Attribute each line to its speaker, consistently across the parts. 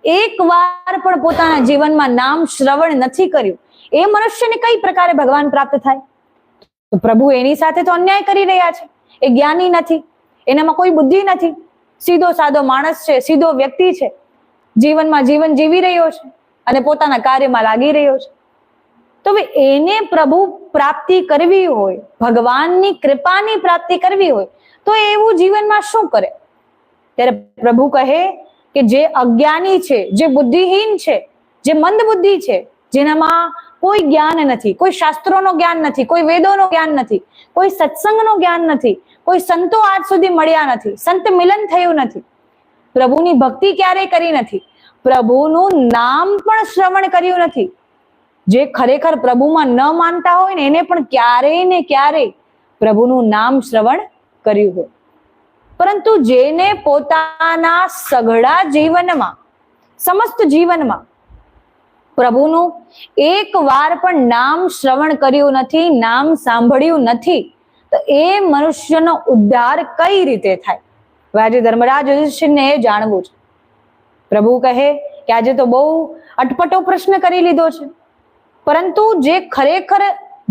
Speaker 1: એક વાર પણ પોતાના જીવનમાં નામ શ્રવણ નથી કર્યું, એ મનુષ્યને કઈ પ્રકારે ભગવાન પ્રાપ્ત થાય? તો પ્રભુ એની સાથે તો અન્યાય કરી રહ્યા છે. એ જ્ઞાની નથી, એનામાં કોઈ બુદ્ધિ નથી, સીધો સાદો માણસ છે, સીધો વ્યક્તિ છે, જીવનમાં જીવન જીવી રહ્યો છે અને પોતાના કાર્યમાં લાગી રહ્યો છે. તો હવે એને પ્રભુ પ્રાપ્તિ કરવી હોય, ભગવાનની કૃપાની પ્રાપ્તિ કરવી હોય, તો એવું જીવનમાં શું કરે? ત્યારે પ્રભુ કહે કે જે અજ્ઞાની છે, જે બુદ્ધિહીન છે, જે મંદ બુદ્ધિ છે, જેનામાં કોઈ જ્ઞાન નથી, કોઈ શાસ્ત્રોનું જ્ઞાન નથી, કોઈ વેદોનું જ્ઞાન નથી, કોઈ સત્સંગનું જ્ઞાન નથી, કોઈ સંતો આજ સુધી મળ્યા નથી, સંત મિલન થયું નથી, પ્રભુની ભક્તિ ક્યારેય કરી નથી, પ્રભુનું નામ પણ શ્રવણ કર્યું નથી, જે ખરેખર પ્રભુમાં ન માનતા હોય ને એને પણ ક્યારેય ને ક્યારેય પ્રભુનું નામ શ્રવણ કર્યું હોય. પરંતુ જેને પોતાના સઘળા જીવનમાં, સમસ્ત જીવનમાં પ્રભુનું એક વાર પણ નામ શ્રવણ કર્યું નથી, નામ સાંભળ્યું નથી, તો એ મનુષ્યનો ઉદ્ધાર કઈ રીતે થાય? આજે ધર્મરાજ યુધિષ્ઠિરને એ જાણવું છે. પ્રભુ કહે કે આજે તો બહુ અટપટો પ્રશ્ન કરી લીધો છે, પરંતુ જે ખરેખર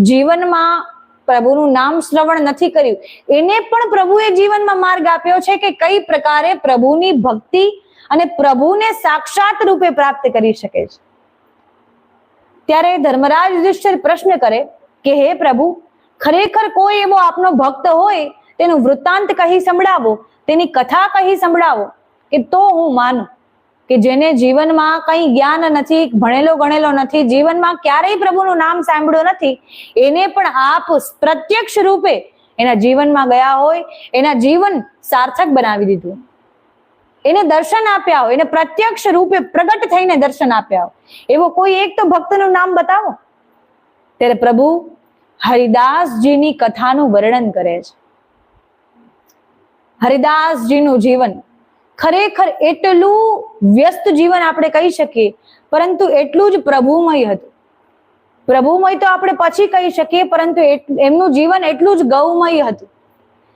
Speaker 1: જીવનમાં પ્રભુનું નામ શ્રવણ નથી કર્યું, એને પણ પ્રભુએ જીવનમાં માર્ગ આપ્યો છે કે કઈ પ્રકારે પ્રભુની ભક્તિ અને પ્રભુને સાક્ષાત રૂપે પ્રાપ્ત કરી શકે છે. ત્યારે ધર્મરાજ યુધિષ્ઠિર પ્રશ્ન કરે કે હે પ્રભુ, ખરેખર કોઈ એવો આપનો ભક્ત હોય તેનું વૃત્તાંત કહી સંભળાવો, તેની કથા કહી સંભળાવો, કે તો હું માનું કે જેને જીવનમાં કઈ જ્ઞાન નથી, ભણેલો ગણેલો નથી, જીવનમાં ક્યારેય પ્રભુનું નામ સાંભળ્યું નથી, એને પણ આપ પ્રત્યક્ષ રૂપે એના જીવનમાં ગયા હોય, એના જીવન સાર્થક બનાવી દીધું, એને દર્શન આપ્યા હોય, એને પ્રત્યક્ષ રૂપે પ્રગટ થઈને દર્શન આપ્યા હોય, એવો કોઈ એક તો ભક્તનું નામ બતાવો. ત્યારે પ્રભુ હરિદાસજીની કથાનું વર્ણન કરે છે. હરિદાસજીનું જીવન ખરેખર એટલું વ્યસ્ત જીવન આપણે કહી શકીએ, પરંતુ એટલું જ પ્રભુમય હતું. પ્રભુમય તો આપણે પછી કહી શકીએ, પરંતુ એમનું જીવન એટલું જ ગૌમય હતું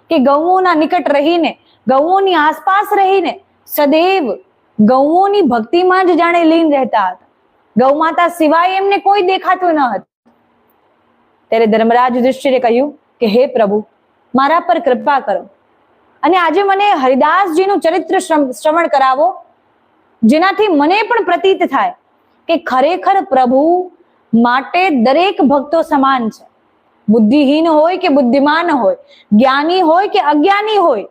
Speaker 1: કે ગૌઓના નિકટ રહીને, ગૌઓની આસપાસ રહીને સદૈવ ગૌઓની ભક્તિમાં જ જાણે લીન રહેતા હતા. ગૌ માતા સિવાય એમને કોઈ દેખાતું ન હતું. ત્યારે ધર્મરાજ યુધિષ્ઠિરે કહ્યું કે હે પ્રભુ, મારા પર કૃપા કરો અને આજે મને હરિદાસજીનું ચરિત્ર શ્રવણ કરાવો, જેનાથી મને પણ પ્રતીત થાય કે ખરેખર પ્રભુ માટે દરેક ભક્તો સમાન છે. બુદ્ધિહીન હોય કે બુદ્ધિમાન હોય, જ્ઞાની હોય કે અજ્ઞાની હોય,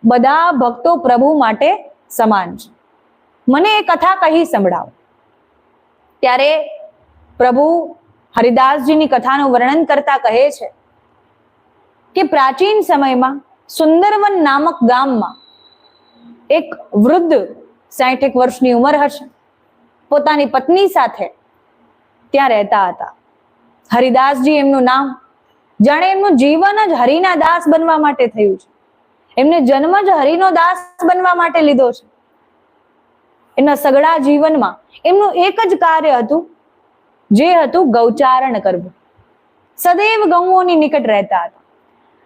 Speaker 1: બધા ભક્તો પ્રભુ માટે સમાન છે. મને એ કથા કહી સંભળાવો. ત્યારે પ્રભુ હરિદાસજીની કથાનું વર્ણન કરતા કહે છે કે પ્રાચીન સમયમાં સુંદરવન નામક ગામમાં એક વૃદ્ધ 60 વર્ષની ઉંમર હશે, પોતાની પત્ની સાથે ત્યાં રહેતા હતા. હરિદાસજી એમનું નામ. જાણે એમનું જીવન જ હરિના દાસ બનવા માટે થયું છે. એમને જન્મ જ હરિનો દાસ બનવા માટે લીધો છે. એમના સઘળા જીવનમાં એમનું એક જ કાર્ય હતું, જે હતું ગૌચારણ કરવું. સદૈવ ગૌઓની નિકટ રહેતા હતા.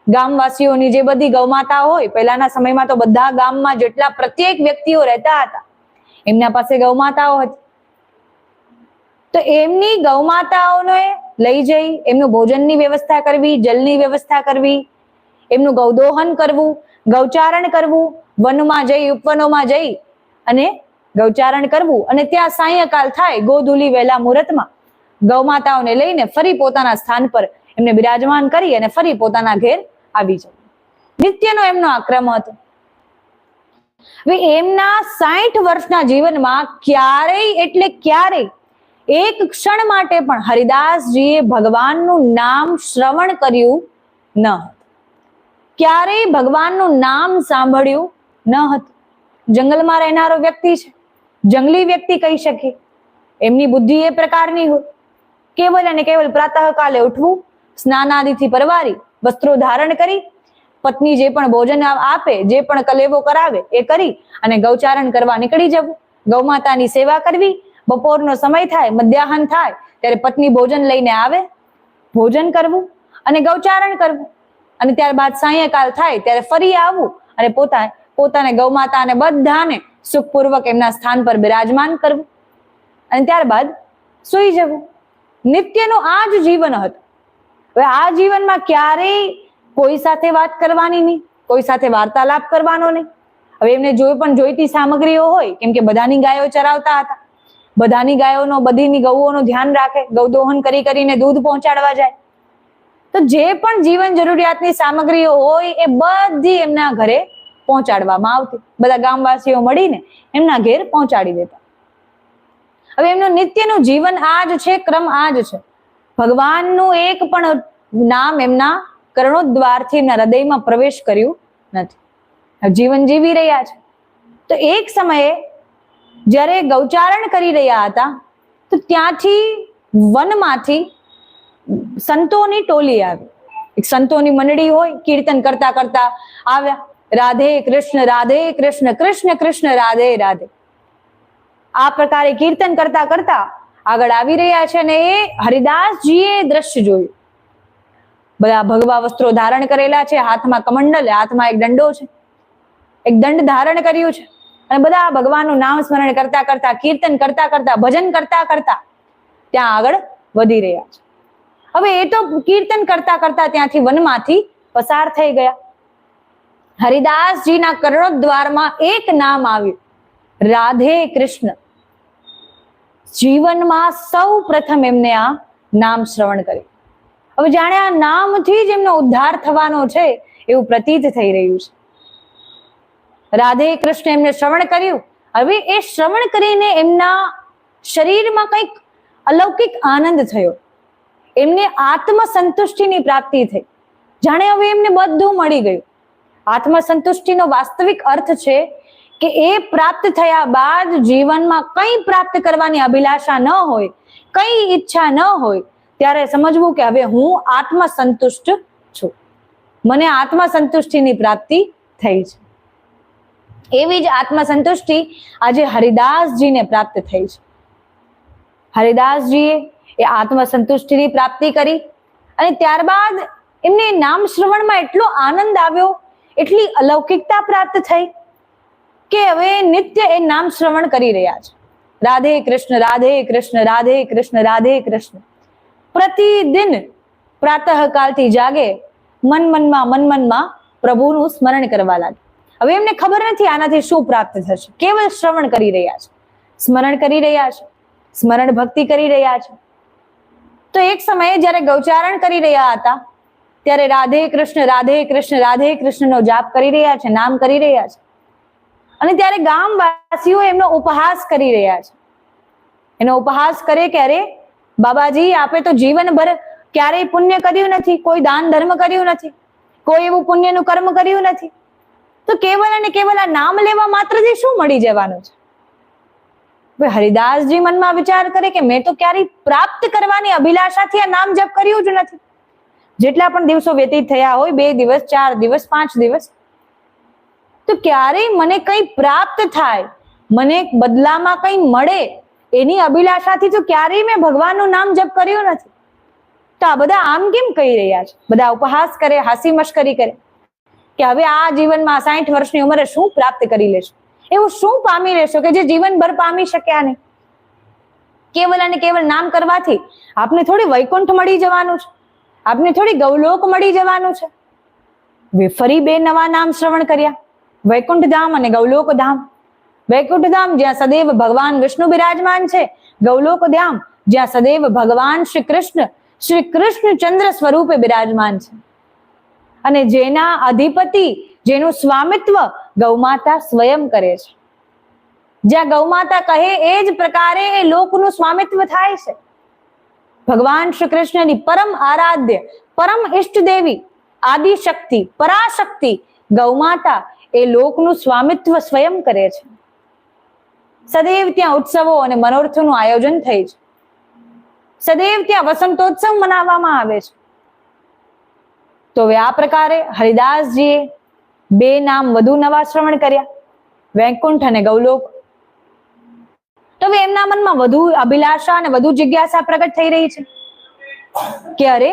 Speaker 1: ગામવાસીઓની જે બધી ગૌમાતા હોય, પહેલાના સમયમાં તો બધા ગામમાં જેટલા પ્રત્યેક વ્યક્તિઓ રહેતા હતા, એમના પાસે ગૌમાતાઓ હતી. તો એમની ગૌમાતાઓને લઈ જઈ એમનું ભોજનની વ્યવસ્થા કરવી, જલની વ્યવસ્થા કરવી, એમનું ગૌદોહન કરવું, ગૌચારણ કરવું, વનમાં જઈ, ઉપવનોમાં જઈ અને ગૌચારણ કરવું, અને ત્યાં સાયંકાલ થાય ગોધૂલી વહેલા મુહૂર્તમાં ગૌમાતાઓને લઈને ફરી પોતાના સ્થાન પર એમને બિરાજમાન કરી અને ફરી પોતાના ઘેર આવી જવું. નિત્યનો એમનો આ ક્રમ હતો. હવે એમના 60 વર્ષના જીવનમાં ક્યારેય એટલે ક્યારેય એક ક્ષણ માટે પણ હરિદાસજીએ ભગવાનનું નામ શ્રવણ કર્યું ન હતું. ક્યારેય ભગવાનનું નામ સાંભળ્યું ન હતું. જંગલમાં રહેનારો વ્યક્તિ છે, જંગલી વ્યક્તિ કહી શકીએ. એમની બુદ્ધિ એ પ્રકારની હોય, કેવલ અને કેવલ પ્રાતઃકાલે ઉઠવું, સ્નાનાદિથી પરવારી, વસ્ત્રો ધારણ કરી, પત્ની જે પણ ભોજન આપે, જે પણ કલેવો કરાવે એ કરી અને ગૌચારણ કરવા નીકળી જવું, ગૌમાતાની સેવા કરવી. બપોરનો સમય થાય, મધ્યાહન થાય ત્યારે પત્ની ભોજન લઈને આવે, ભોજન કરવું અને ગૌચારણ કરવું, અને ત્યારબાદ સાયંકાલ થાય ત્યારે ફરી આવવું અને પોતાને ગૌમાતા અને બધાને સુખપૂર્વક એમના સ્થાન પર બિરાજમાન કરવું અને ત્યારબાદ સૂઈ જવું. નિત્યનું આ જ જીવન હતું. હવે આ જીવનમાં ક્યારેય કોઈ સાથે વાત કરવાની નહીં, કોઈ સાથે વાર્તાલાપ કરવાનો નહીં. હવે એમને જોઈતી સામગ્રીઓ હોય, કેમ કે બધાની ગાયો ચરાવતા હતા, બધાની ગાયોનો બધી ગૌઓનું ધ્યાન રાખે, ગૌદોહન કરીને દૂધ પહોંચાડવા જાય. તો જે પણ જીવન જરૂરિયાતની સામગ્રીઓ હોય એ બધી એમના ઘરે પહોંચાડવામાં આવતી. બધા ગામવાસીઓ મળીને એમના ઘેર પહોંચાડી દેતા. હવે એમનું નિત્યનું જીવન આ જ છે, ક્રમ આ જ છે. ભગવાનનું એક પણ નામ એમના કર્ણોદ્વારથી એમના હૃદયમાં પ્રવેશ કર્યું નથી. જીવન જીવી રહ્યા છે. તો એક સમયે જ્યારે ગૌચારણ કરી રહ્યા હતા તો ત્યાંથી વનમાંથી સંતોની ટોલી આવી. એક સંતોની મંડળી હોય, કીર્તન કરતા કરતા આવ્યા, રાધે કૃષ્ણ કૃષ્ણ કૃષ્ણ રાધે રાધે. આ પ્રકારે કીર્તન કરતા કરતા આગળ આવી રહ્યા છે અને એ હરિદાસજીએ દ્રશ્ય જોયું. બધા ભગવા વસ્ત્રો ધારણ કરેલા છે, હાથમાં કમંડલ, હાથમાં એક દંડો છે, એક દંડ ધારણ કર્યું છે અને બધા ભગવાનનું નામ સ્મરણ કરતા કરતા, કીર્તન કરતા કરતા, ભજન કરતા કરતા ત્યાં આગળ વધી રહ્યા છે. હવે એ તો કીર્તન કરતા કરતા ત્યાંથી વનમાંથી પસાર થઈ ગયા. હરિદાસજીના કર્ણોદ્વારમાં એક નામ આવ્યું, રાધે કૃષ્ણ. જીવનમાં સૌ પ્રથમ એમને આ નામ શ્રવણ કર્યું. હવે જાણે આ નામથી જ એમનો ઉદ્ધાર થવાનો છે એવું પ્રતીત થઈ રહ્યું છે. રાધે કૃષ્ણ એમને શ્રવણ કર્યું. હવે એ શ્રવણ કરીને એમના શરીરમાં કંઈક અલૌકિક આનંદ થયો. એમને આત્મસંતુષ્ટિની પ્રાપ્તિ થઈ. જાણે હવે એમને બધું મળી ગયું. આત્મસંતુષ્ટિનો વાસ્તવિક અર્થ છે કે એ પ્રાપ્ત થયા બાદ જીવનમાં કંઈ પ્રાપ્ત કરવાની અભિલાષા ન હોય, કંઈ ઈચ્છા ન હોય, ત્યારે સમજવું કે હવે હું આત્મસંતુષ્ટ છું, મને આત્મસંતુષ્ટિની પ્રાપ્તિ થઈ છે. એવી જ આત્મસંતુષ્ટિ આજે હરિદાસજીને પ્રાપ્ત થઈ છે. હરિદાસજીએ એ આત્મસંતુષ્ટિની પ્રાપ્તિ કરી અને ત્યારબાદ એમને નામ શ્રવણમાં એટલો આનંદ આવ્યો, એટલી અલૌકિકતા પ્રાપ્ત થઈ કે હવે નિત્ય એ નામ શ્રવણ કરી રહ્યા છે. રાધે કૃષ્ણ રાધે કૃષ્ણ રાધે કૃષ્ણ રાધે કૃષ્ણ. પ્રતિદિન પ્રાતઃકાલથી જાગે, મનમાં પ્રભુનું સ્મરણ કરવા લાગે. હવે એમને ખબર નથી આનાથી શું પ્રાપ્ત થશે. કેવલ શ્રવણ કરી રહ્યા છે, સ્મરણ કરી રહ્યા છે, સ્મરણ ભક્તિ કરી રહ્યા છે. તો એક સમયે જ્યારે ગૌચારણ કરી રહ્યા હતા ત્યારે રાધે કૃષ્ણ રાધે કૃષ્ણ રાધે કૃષ્ણનો જાપ કરી રહ્યા છે, નામ કરી રહ્યા છે. અને ત્યારે ગામવાસીઓ એમનો ઉપહાસ કરી રહ્યા છે. એનો ઉપહાસ કરે કે અરે બાબાજી, આપે તો જીવનભર ક્યારેય પુણ્ય કર્યું નથી, કોઈ દાન ધર્મ કર્યું નથી, કોઈ એવું પુણ્યનું કર્મ કર્યું નથી, તો કેવલ અને કેવલ આ નામ લેવા માત્રથી શું મળી જવાનું છે? હરિદાસજી મનમાં વિચાર કરે કે મેં તો ક્યારેય પ્રાપ્ત કરવાની અભિલાષાથી આ નામ જપ કર્યું જ નથી. જેટલા પણ દિવસો વ્યતીત થયા હોય, 2 દિવસ, 4 દિવસ, 5 દિવસ, તો ક્યારેય મને કંઈ પ્રાપ્ત થાય, મને બદલામાં કંઈ મળે એની અભિલાષાથી તો ક્યારેય મેં ભગવાનનું નામ જપ કર્યું નથી. તો આ બધા આમ કેમ કહી રહ્યા છે? બધા ઉપહાસ કરે, હાસી મશ્કરી કરે કે હવે આ જીવનમાં 60 વર્ષની ઉંમરે શું પ્રાપ્ત કરી લેશો, એવું શું પામી લેશો કે જે જીવનભર પામી શક્યા નહીં. કેવલ અને કેવલ નામ કરવાથી આપને થોડી વૈકુંઠ મળી જવાનું છે, આપને થોડી ગૌલોક મળી જવાનું છે. ફરી 2 નવા નામ શ્રવણ કર્યા, વૈકુંઠ ધામ અને ગૌલોક ધામ. વૈકુંઠ ધામ જ્યાં સદૈવ ભગવાન વિષ્ણુ બિરાજમાન છે, ગૌલોક ધામ જ્યાં સદૈવ ભગવાન શ્રી કૃષ્ણ ચંદ્ર સ્વરૂપે બિરાજમાન છે અને જેના અધિપતિ, જેનું સ્વામિત્વ ગૌમાતા સ્વયં કરે છે. જ્યાં ગૌમાતા કહે એ જ પ્રકારે એ લોકનું સ્વામિત્વ થાય છે. ભગવાન શ્રી કૃષ્ણની પરમ આરાધ્ય, પરમ ઇષ્ટ દેવી, આદિ શક્તિ, પરાશક્તિ ગૌમાતા એ લોકનું સ્વામિત્વ સ્વયં કરે છે. સદૈવ ત્યાં ઉત્સવો અને મનોરથોનું આયોજન થાય છે. સદૈવ ત્યાં વસંતોત્સવ મનાવવામાં આવે છે. તો હવે આ પ્રકારે હરિદાસજીએ 2 નામ વધુ નવા શ્રવણ કર્યા, વૈકુંઠ અને ગૌલોક. તો હવે એમના મનમાં વધુ અભિલાષા અને વધુ જિજ્ઞાસા પ્રગટ થઈ રહી છે કે અરે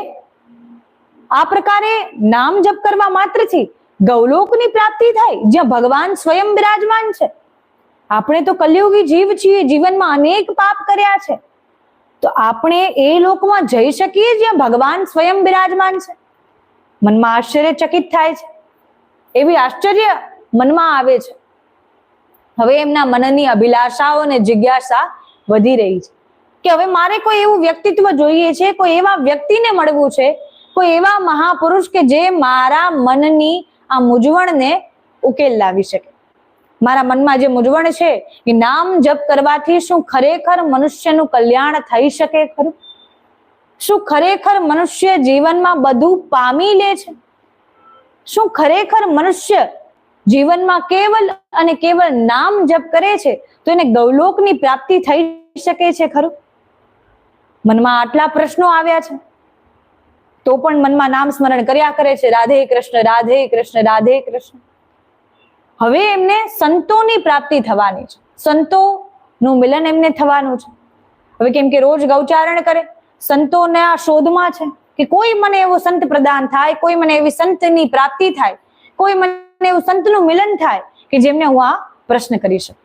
Speaker 1: આ પ્રકારે નામ જપ કરવા માત્રથી ગૌલોકની પ્રાપ્તિ થાય, જ્યાં ભગવાન સ્વયં બિરાજમાન છે. આપણે તો કલયુગી જીવ છીએ, જીવનમાં અનેક પાપ કર્યા છે, તો આપણે એ લોકમાં જઈ શકીએ જ્યાં ભગવાન સ્વયં બિરાજમાન છે? મનમાં આશ્ચર્યચકિત થાય છે, એવી આશ્ચર્ય મનમાં આવે છે. હવે એમના મનની અભિલાષાઓ અને જિજ્ઞાસા વધી રહી છે કે હવે મારે કોઈ એવું વ્યક્તિત્વ જોઈએ છે, કોઈ એવા વ્યક્તિને મળવું છે, કોઈ એવા મહાપુરુષ કે જે મારા મનની આ મૂંઝવણને ઉકેલ લાવી શકે. મારા મનમાં જે મૂંઝવણ છે કે નામ જપ કરવાથી શું ખરેખર મનુષ્યનું કલ્યાણ થઈ શકે ખરું? શું ખરેખર મનુષ્ય જીવનમાં બધું પામી લે છે? શું ખરેખર મનુષ્ય જીવનમાં કેવલ અને કેવલ નામ જપ કરે છે તો એને ગૌલોકની પ્રાપ્તિ થઈ શકે છે ખરું? મનમાં આટલા પ્રશ્નો આવ્યા છે, તો પણ મનમાં નામ સ્મરણ કર્યા કરે છે, રાધે કૃષ્ણ રાધે કૃષ્ણ રાધે કૃષ્ણ. હવે એમને સંતોની પ્રાપ્તિ થવાની છે, સંતોનું મિલન એમને થવાનું છે. હવે કેમ કે રોજ ગૌચારણ કરે, સંતોના શોધમાં છે કે કોઈ મને એવો સંત પ્રદાન થાય, કોઈ મને એવી સંતની પ્રાપ્તિ થાય, કોઈ મને એવું સંતનું મિલન થાય કે જેમને હું આ પ્રશ્ન કરી શકું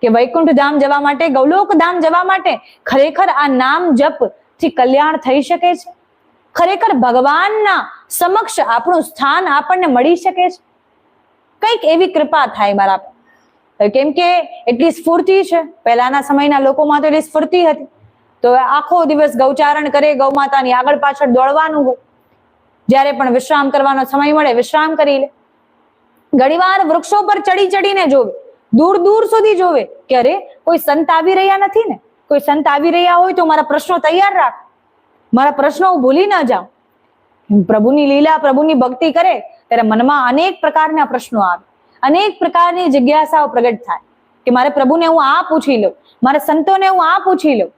Speaker 1: કે વૈકુંઠ ધામ જવા માટે, ગૌલોક ધામ જવા માટે ખરેખર આ નામ જપ થી કલ્યાણ થઈ શકે છે? ખરેખર ભગવાનના સમક્ષ આપણું સ્થાન આપણને મળી શકે છે? કઈક એવી કૃપા થાય મારા પર. કેમ કે એટલી સ્ફૂર્તિ છે, પહેલાના સમયના લોકોમાં તો એટલી સ્ફૂર્તિ હતી, તો આખો દિવસ ગૌચારણ કરે, ગૌ માતાની આગળ પાછળ દોડવાનું હોય, જ્યારે પણ વિશ્રામ કરવાનો સમય મળે વિશ્રામ કરી લે. ઘણીવાર વૃક્ષો પર ચડી ચડીને જોવે, દૂર દૂર સુધી જોવે કે અરે કોઈ સંત આવી રહ્યા નથી ને, કોઈ સંત આવી રહ્યા હોય તો મારા પ્રશ્નો તૈયાર રાખ, મારા પ્રશ્નો હું ભૂલી ન જાઉં. પ્રભુની લીલા, પ્રભુની ભક્તિ કરે ત્યારે મનમાં અનેક પ્રકારના પ્રશ્નો આવે, અનેક પ્રકારની જિજ્ઞાસાઓ પ્રગટ થાય કે મારે પ્રભુને હું આ પૂછી લઉં, મારે સંતોને હું આ પૂછી લઉં.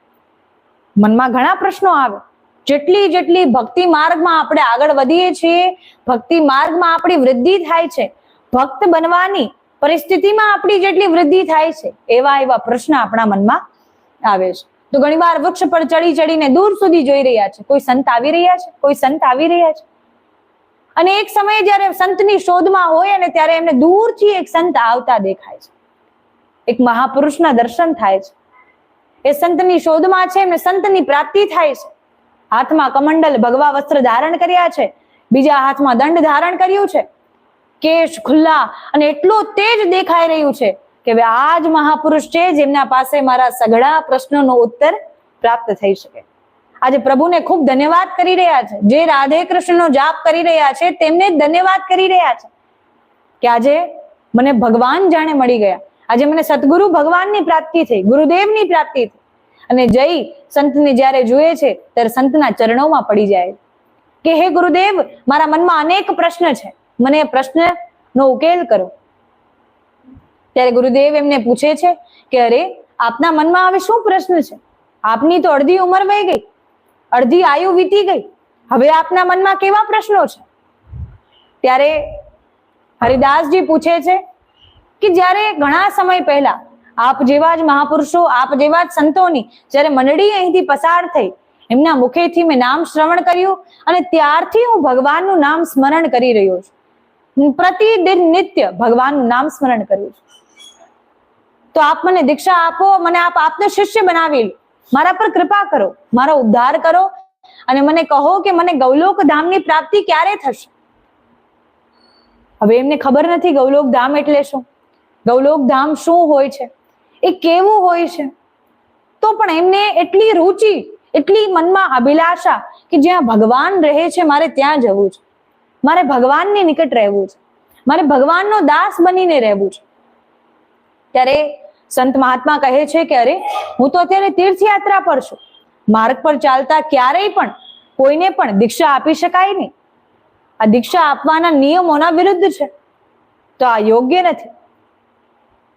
Speaker 1: મનમાં ઘણા પ્રશ્નો આવે. જેટલી જેટલી ભક્તિ માર્ગમાં આપણે આગળ વધીએ છીએ, ભક્તિ માર્ગમાં આપણી વૃદ્ધિ થાય છે, ભક્ત બનવાની પરિસ્થિતિમાં આપણી જેટલી વૃદ્ધિ થાય છે, એવા એવા પ્રશ્ન આપણા મનમાં આવે છે. તો ઘણીવાર વૃક્ષ પર ચડી ચડીને દૂર સુધી જોઈ રહ્યા છે, કોઈ સંત આવી રહ્યા છે, કોઈ સંત આવી રહ્યા છે. અને એક સમયે જ્યારે સંતની શોધમાં હોય અને ત્યારે એમને દૂરથી એક સંત આવતા દેખાય છે, એક મહાપુરુષના દર્શન થાય છે. એ સંતની શોધમાં છે, એમને સંતની પ્રાપ્તિ થાય છે. હાથમાં કમંડલ ભગવા વસ્ત્ર ધારણ કર્યા છે, બીજા હાથમાં દંડ ધારણ કર્યું છે, કેશ ખુલ્લા અને એટલું તેજ દેખાઈ રહ્યું છે કે હવે આ જ મહાપુરુષ છે જેમના પાસે મારા સઘળા પ્રશ્નોનો ઉત્તર પ્રાપ્ત થઈ શકે. આજે પ્રભુને ખૂબ ધન્યવાદ કરી રહ્યા છે, જે રાધે કૃષ્ણનો જાપ કરી રહ્યા છે તેમને ધન્યવાદ કરી રહ્યા છે કે આજે મને ભગવાન જાણે મળી ગયા, આજે મને સદગુરુ ભગવાનની પ્રાપ્તિ થઈ, ગુરુદેવની પ્રાપ્તિ થઈ. અને જઈ સંતને જ્યારે જુએ છે ત્યારે સંતના ચરણોમાં પડી જાય કે હે ગુરુદેવ, મારા મનમાં અનેક પ્રશ્ન છે, મને એ પ્રશ્નનો ઉકેલ કરો. ત્યારે ગુરુદેવ એમને પૂછે છે કે અરે આપના મનમાં હવે શું પ્રશ્ન છે? આપની તો અડધી ઉંમર વહી ગઈ, અડધી આયુ વીતી ગઈ, હવે આપના મનમાં કેવા પ્રશ્નો છે? ત્યારે હરિદાસજી પૂછે છે કે જ્યારે ઘણા સમય પહેલા આપ જેવા જ મહાપુરુષો, આપ જેવા જ સંતોની જ્યારે મંડળી અહીંથી પસાર થઈ, એમના મુખેથી મેં નામ શ્રવણ કર્યું અને ત્યારથી હું ભગવાનનું નામ સ્મરણ કરી રહ્યો છું, પ્રતિદિન નિત્ય ભગવાનનું નામ સ્મરણ કર્યું છું. તો આપ મને દીક્ષા આપો, મને આપ આપનો શિષ્ય બનાવી લો, મારા પર કૃપા કરો, મારો ઉદ્ધાર કરો અને મને કહો કે મને ગૌલોક ધામની પ્રાપ્તિ ક્યારે થશે? હવે એમને ખબર નથી ગૌલોક ધામ એટલે શું, ગૌલોક ધામ શું હોય છે, એ કેવું હોય છે. તો પણ એમને એટલી રુચિ, એટલી મનમાં અભિલાષા કે જ્યાં ભગવાન રહે છે મારે ત્યાં જવું છે, મારે ભગવાનની નિકટ રહેવું છે, મારે ભગવાનનો દાસ બનીને રહેવું છે. ત્યારે સંત મહાત્મા કહે છે કે અરે હું તો અત્યારે તીર્થયાત્રા પર છું, માર્ગ પર ચાલતા ક્યારેય પણ કોઈને પણ દીક્ષા આપી શકાય નહીં. આ દીક્ષા આપવાના નિયમોના વિરુદ્ધ છે, તો આ યોગ્ય નથી.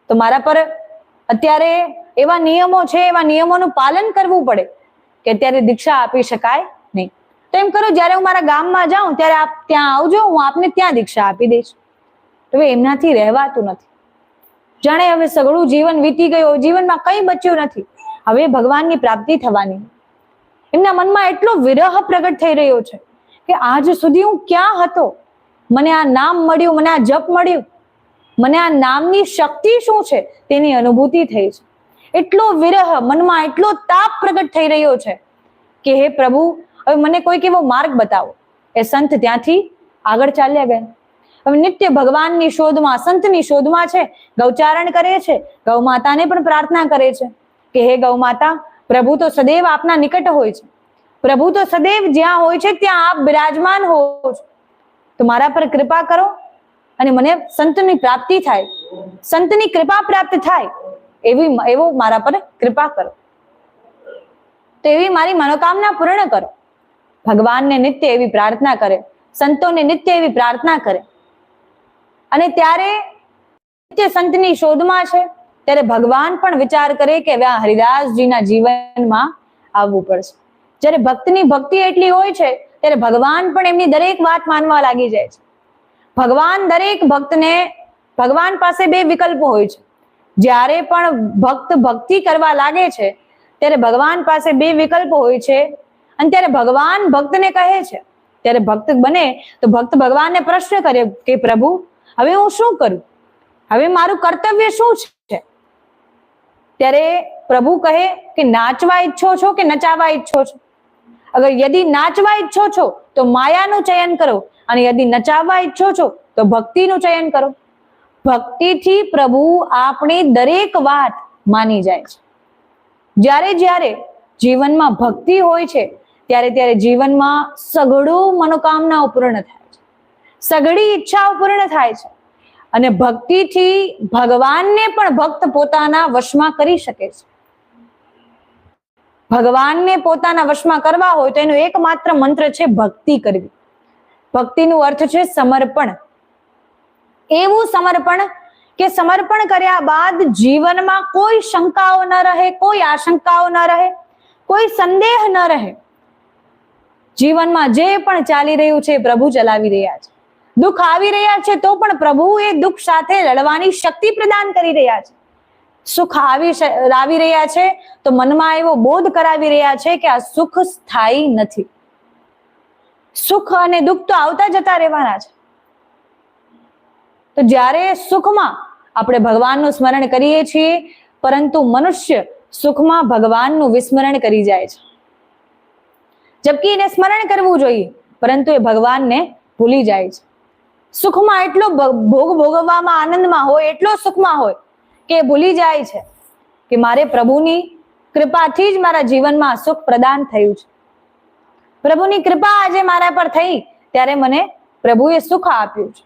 Speaker 1: તો મારા પર અત્યારે એવા નિયમો છે, એવા નિયમોનું પાલન કરવું પડે કે અત્યારે દીક્ષા આપી શકાય નહીં. તો એમ કરો જ્યારે હું મારા ગામમાં જાઉં ત્યારે આપ ત્યાં આવજો, હું આપને ત્યાં દીક્ષા આપી દઈશ. તો એમનાથી રહેવાતું નથી, જાણે હવે સઘળું જીવન વીતી ગયું, જીવનમાં કંઈ બચ્યું નથી, હવે ભગવાનની પ્રાપ્તિ થવાની. એમના મનમાં એટલો વિરહ પ્રગટ થઈ રહ્યો છે કે આજ સુધી હું ક્યાં હતો, મને આ નામ મળ્યું, મને આ જપ મળ્યું, મને આ નામની શક્તિ શું છે તેની અનુભૂતિ થઈ છે. એટલો વિરહ મનમાં, એટલો તાપ પ્રગટ થઈ રહ્યો છે કે હે પ્રભુ, હવે મને કોઈક એવો માર્ગ બતાવો. એ સંત ત્યાંથી આગળ ચાલ્યા ગયા. હવે નિત્ય ભગવાનની શોધમાં, સંતની શોધમાં છે, ગૌચારણ કરે છે, ગૌ માતાને પણ પ્રાર્થના કરે છે કે હે ગૌ માતા, પ્રભુ તો સદૈવ આપના નિકટ હોય છે, પ્રભુ તો સદૈવ જ્યાં હોય છે ત્યાં આપ બિરાજમાન હો છો, તો મારા પર કૃપા કરો અને મને સંતની પ્રાપ્તિ થાય, સંતની કૃપા પ્રાપ્ત થાય એવો મારા પર કૃપા કરો, તો એવી મારી મનોકામના પૂર્ણ કરો. ભગવાનને નિત્ય એવી પ્રાર્થના કરે, સંતોને નિત્ય એવી પ્રાર્થના કરે. અને ત્યારે નિત્ય સંતની શોધમાં છે ત્યારે ભગવાન પણ વિચાર કરે કે હવે આ હરિદાસજીના જીવનમાં આવવું પડશે. જ્યારે ભક્તની ભક્તિ એટલી હોય છે ત્યારે ભગવાન પણ એમની દરેક વાત માનવા લાગી જાય છે. ભગવાન દરેક ભક્તને, ભગવાન પાસે બે વિકલ્પો હોય છે. જ્યારે પણ ભક્ત ભક્તિ કરવા લાગે છે ત્યારે ભગવાન પાસે બે વિકલ્પો હોય છે. અને ત્યારે ભગવાન ભક્તને કહે છે, ત્યારે ભક્ત બને તો ભક્ત ભગવાનને પ્રશ્ન કરે કે પ્રભુ, હવે હું શું કરું, હવે મારું કર્તવ્ય શું છે? ત્યારે પ્રભુ કહે કે નાચવા ઈચ્છો છો કે નચાવા ઈચ્છો છો? અગર યદિ નાચવા ઈચ્છો છો તો માયાનું ચયન કરો, અને યદિ નચાવવા ઈચ્છો છો તો ભક્તિનું ચયન કરો. ભક્તિથી પ્રભુ આપણી દરેક વાત માની જાય છે. જ્યારે જ્યારે જીવનમાં ભક્તિ હોય છે ત્યારે ત્યારે જીવનમાં સઘળું મનોકામનાઓ પૂર્ણ થાય છે, સઘળી ઈચ્છાઓ પૂર્ણ થાય છે. અને ભક્તિથી ભગવાનને પણ ભક્ત પોતાના વશમાં કરી શકે છે. ભગવાનને પોતાના વશમાં કરવા હોય તો એનો એકમાત્ર મંત્ર છે ભક્તિ કરવી. ભક્તિનો અર્થ છે સમર્પણ. એવું સમર્પણ કે સમર્પણ કર્યા બાદ જીવનમાં કોઈ શંકાઓ ન રહે, કોઈ આશંકાઓ ન રહે, કોઈ સંદેહ ન રહે. જીવનમાં જે પણ ચાલી રહ્યું છે પ્રભુ ચલાવી રહ્યા છે. દુઃખ આવી રહ્યા છે તો પણ પ્રભુ એ દુઃખ સાથે લડવાની શક્તિ પ્રદાન કરી રહ્યા છે. સુખ આવી રહ્યા છે તો મનમાં એવો બોધ કરાવી રહ્યા છે કે આ સુખ સ્થાયી નથી. સુખ અને દુઃખ તો આવતા જતા રહેવાના છે. તો જ્યારે સુખમાં આપણે ભગવાનનું સ્મરણ કરીએ છીએ, પરંતુ મનુષ્ય સુખમાં ભગવાનનું વિસ્મરણ કરી જાય છે. જબકી એને સ્મરણ કરવું જોઈએ, પરંતુ એ ભગવાનને ભૂલી જાય છે. સુખમાં એટલો ભોગ ભોગવવામાં, આનંદમાં હોય, એટલો સુખમાં હોય કે ભૂલી જાય છે કે મારે પ્રભુની કૃપાથી જ મારા જીવનમાં સુખ પ્રદાન થયું છે. પ્રભુની કૃપા આજે મારા પર થઈ ત્યારે મને પ્રભુએ સુખ આપ્યું છે.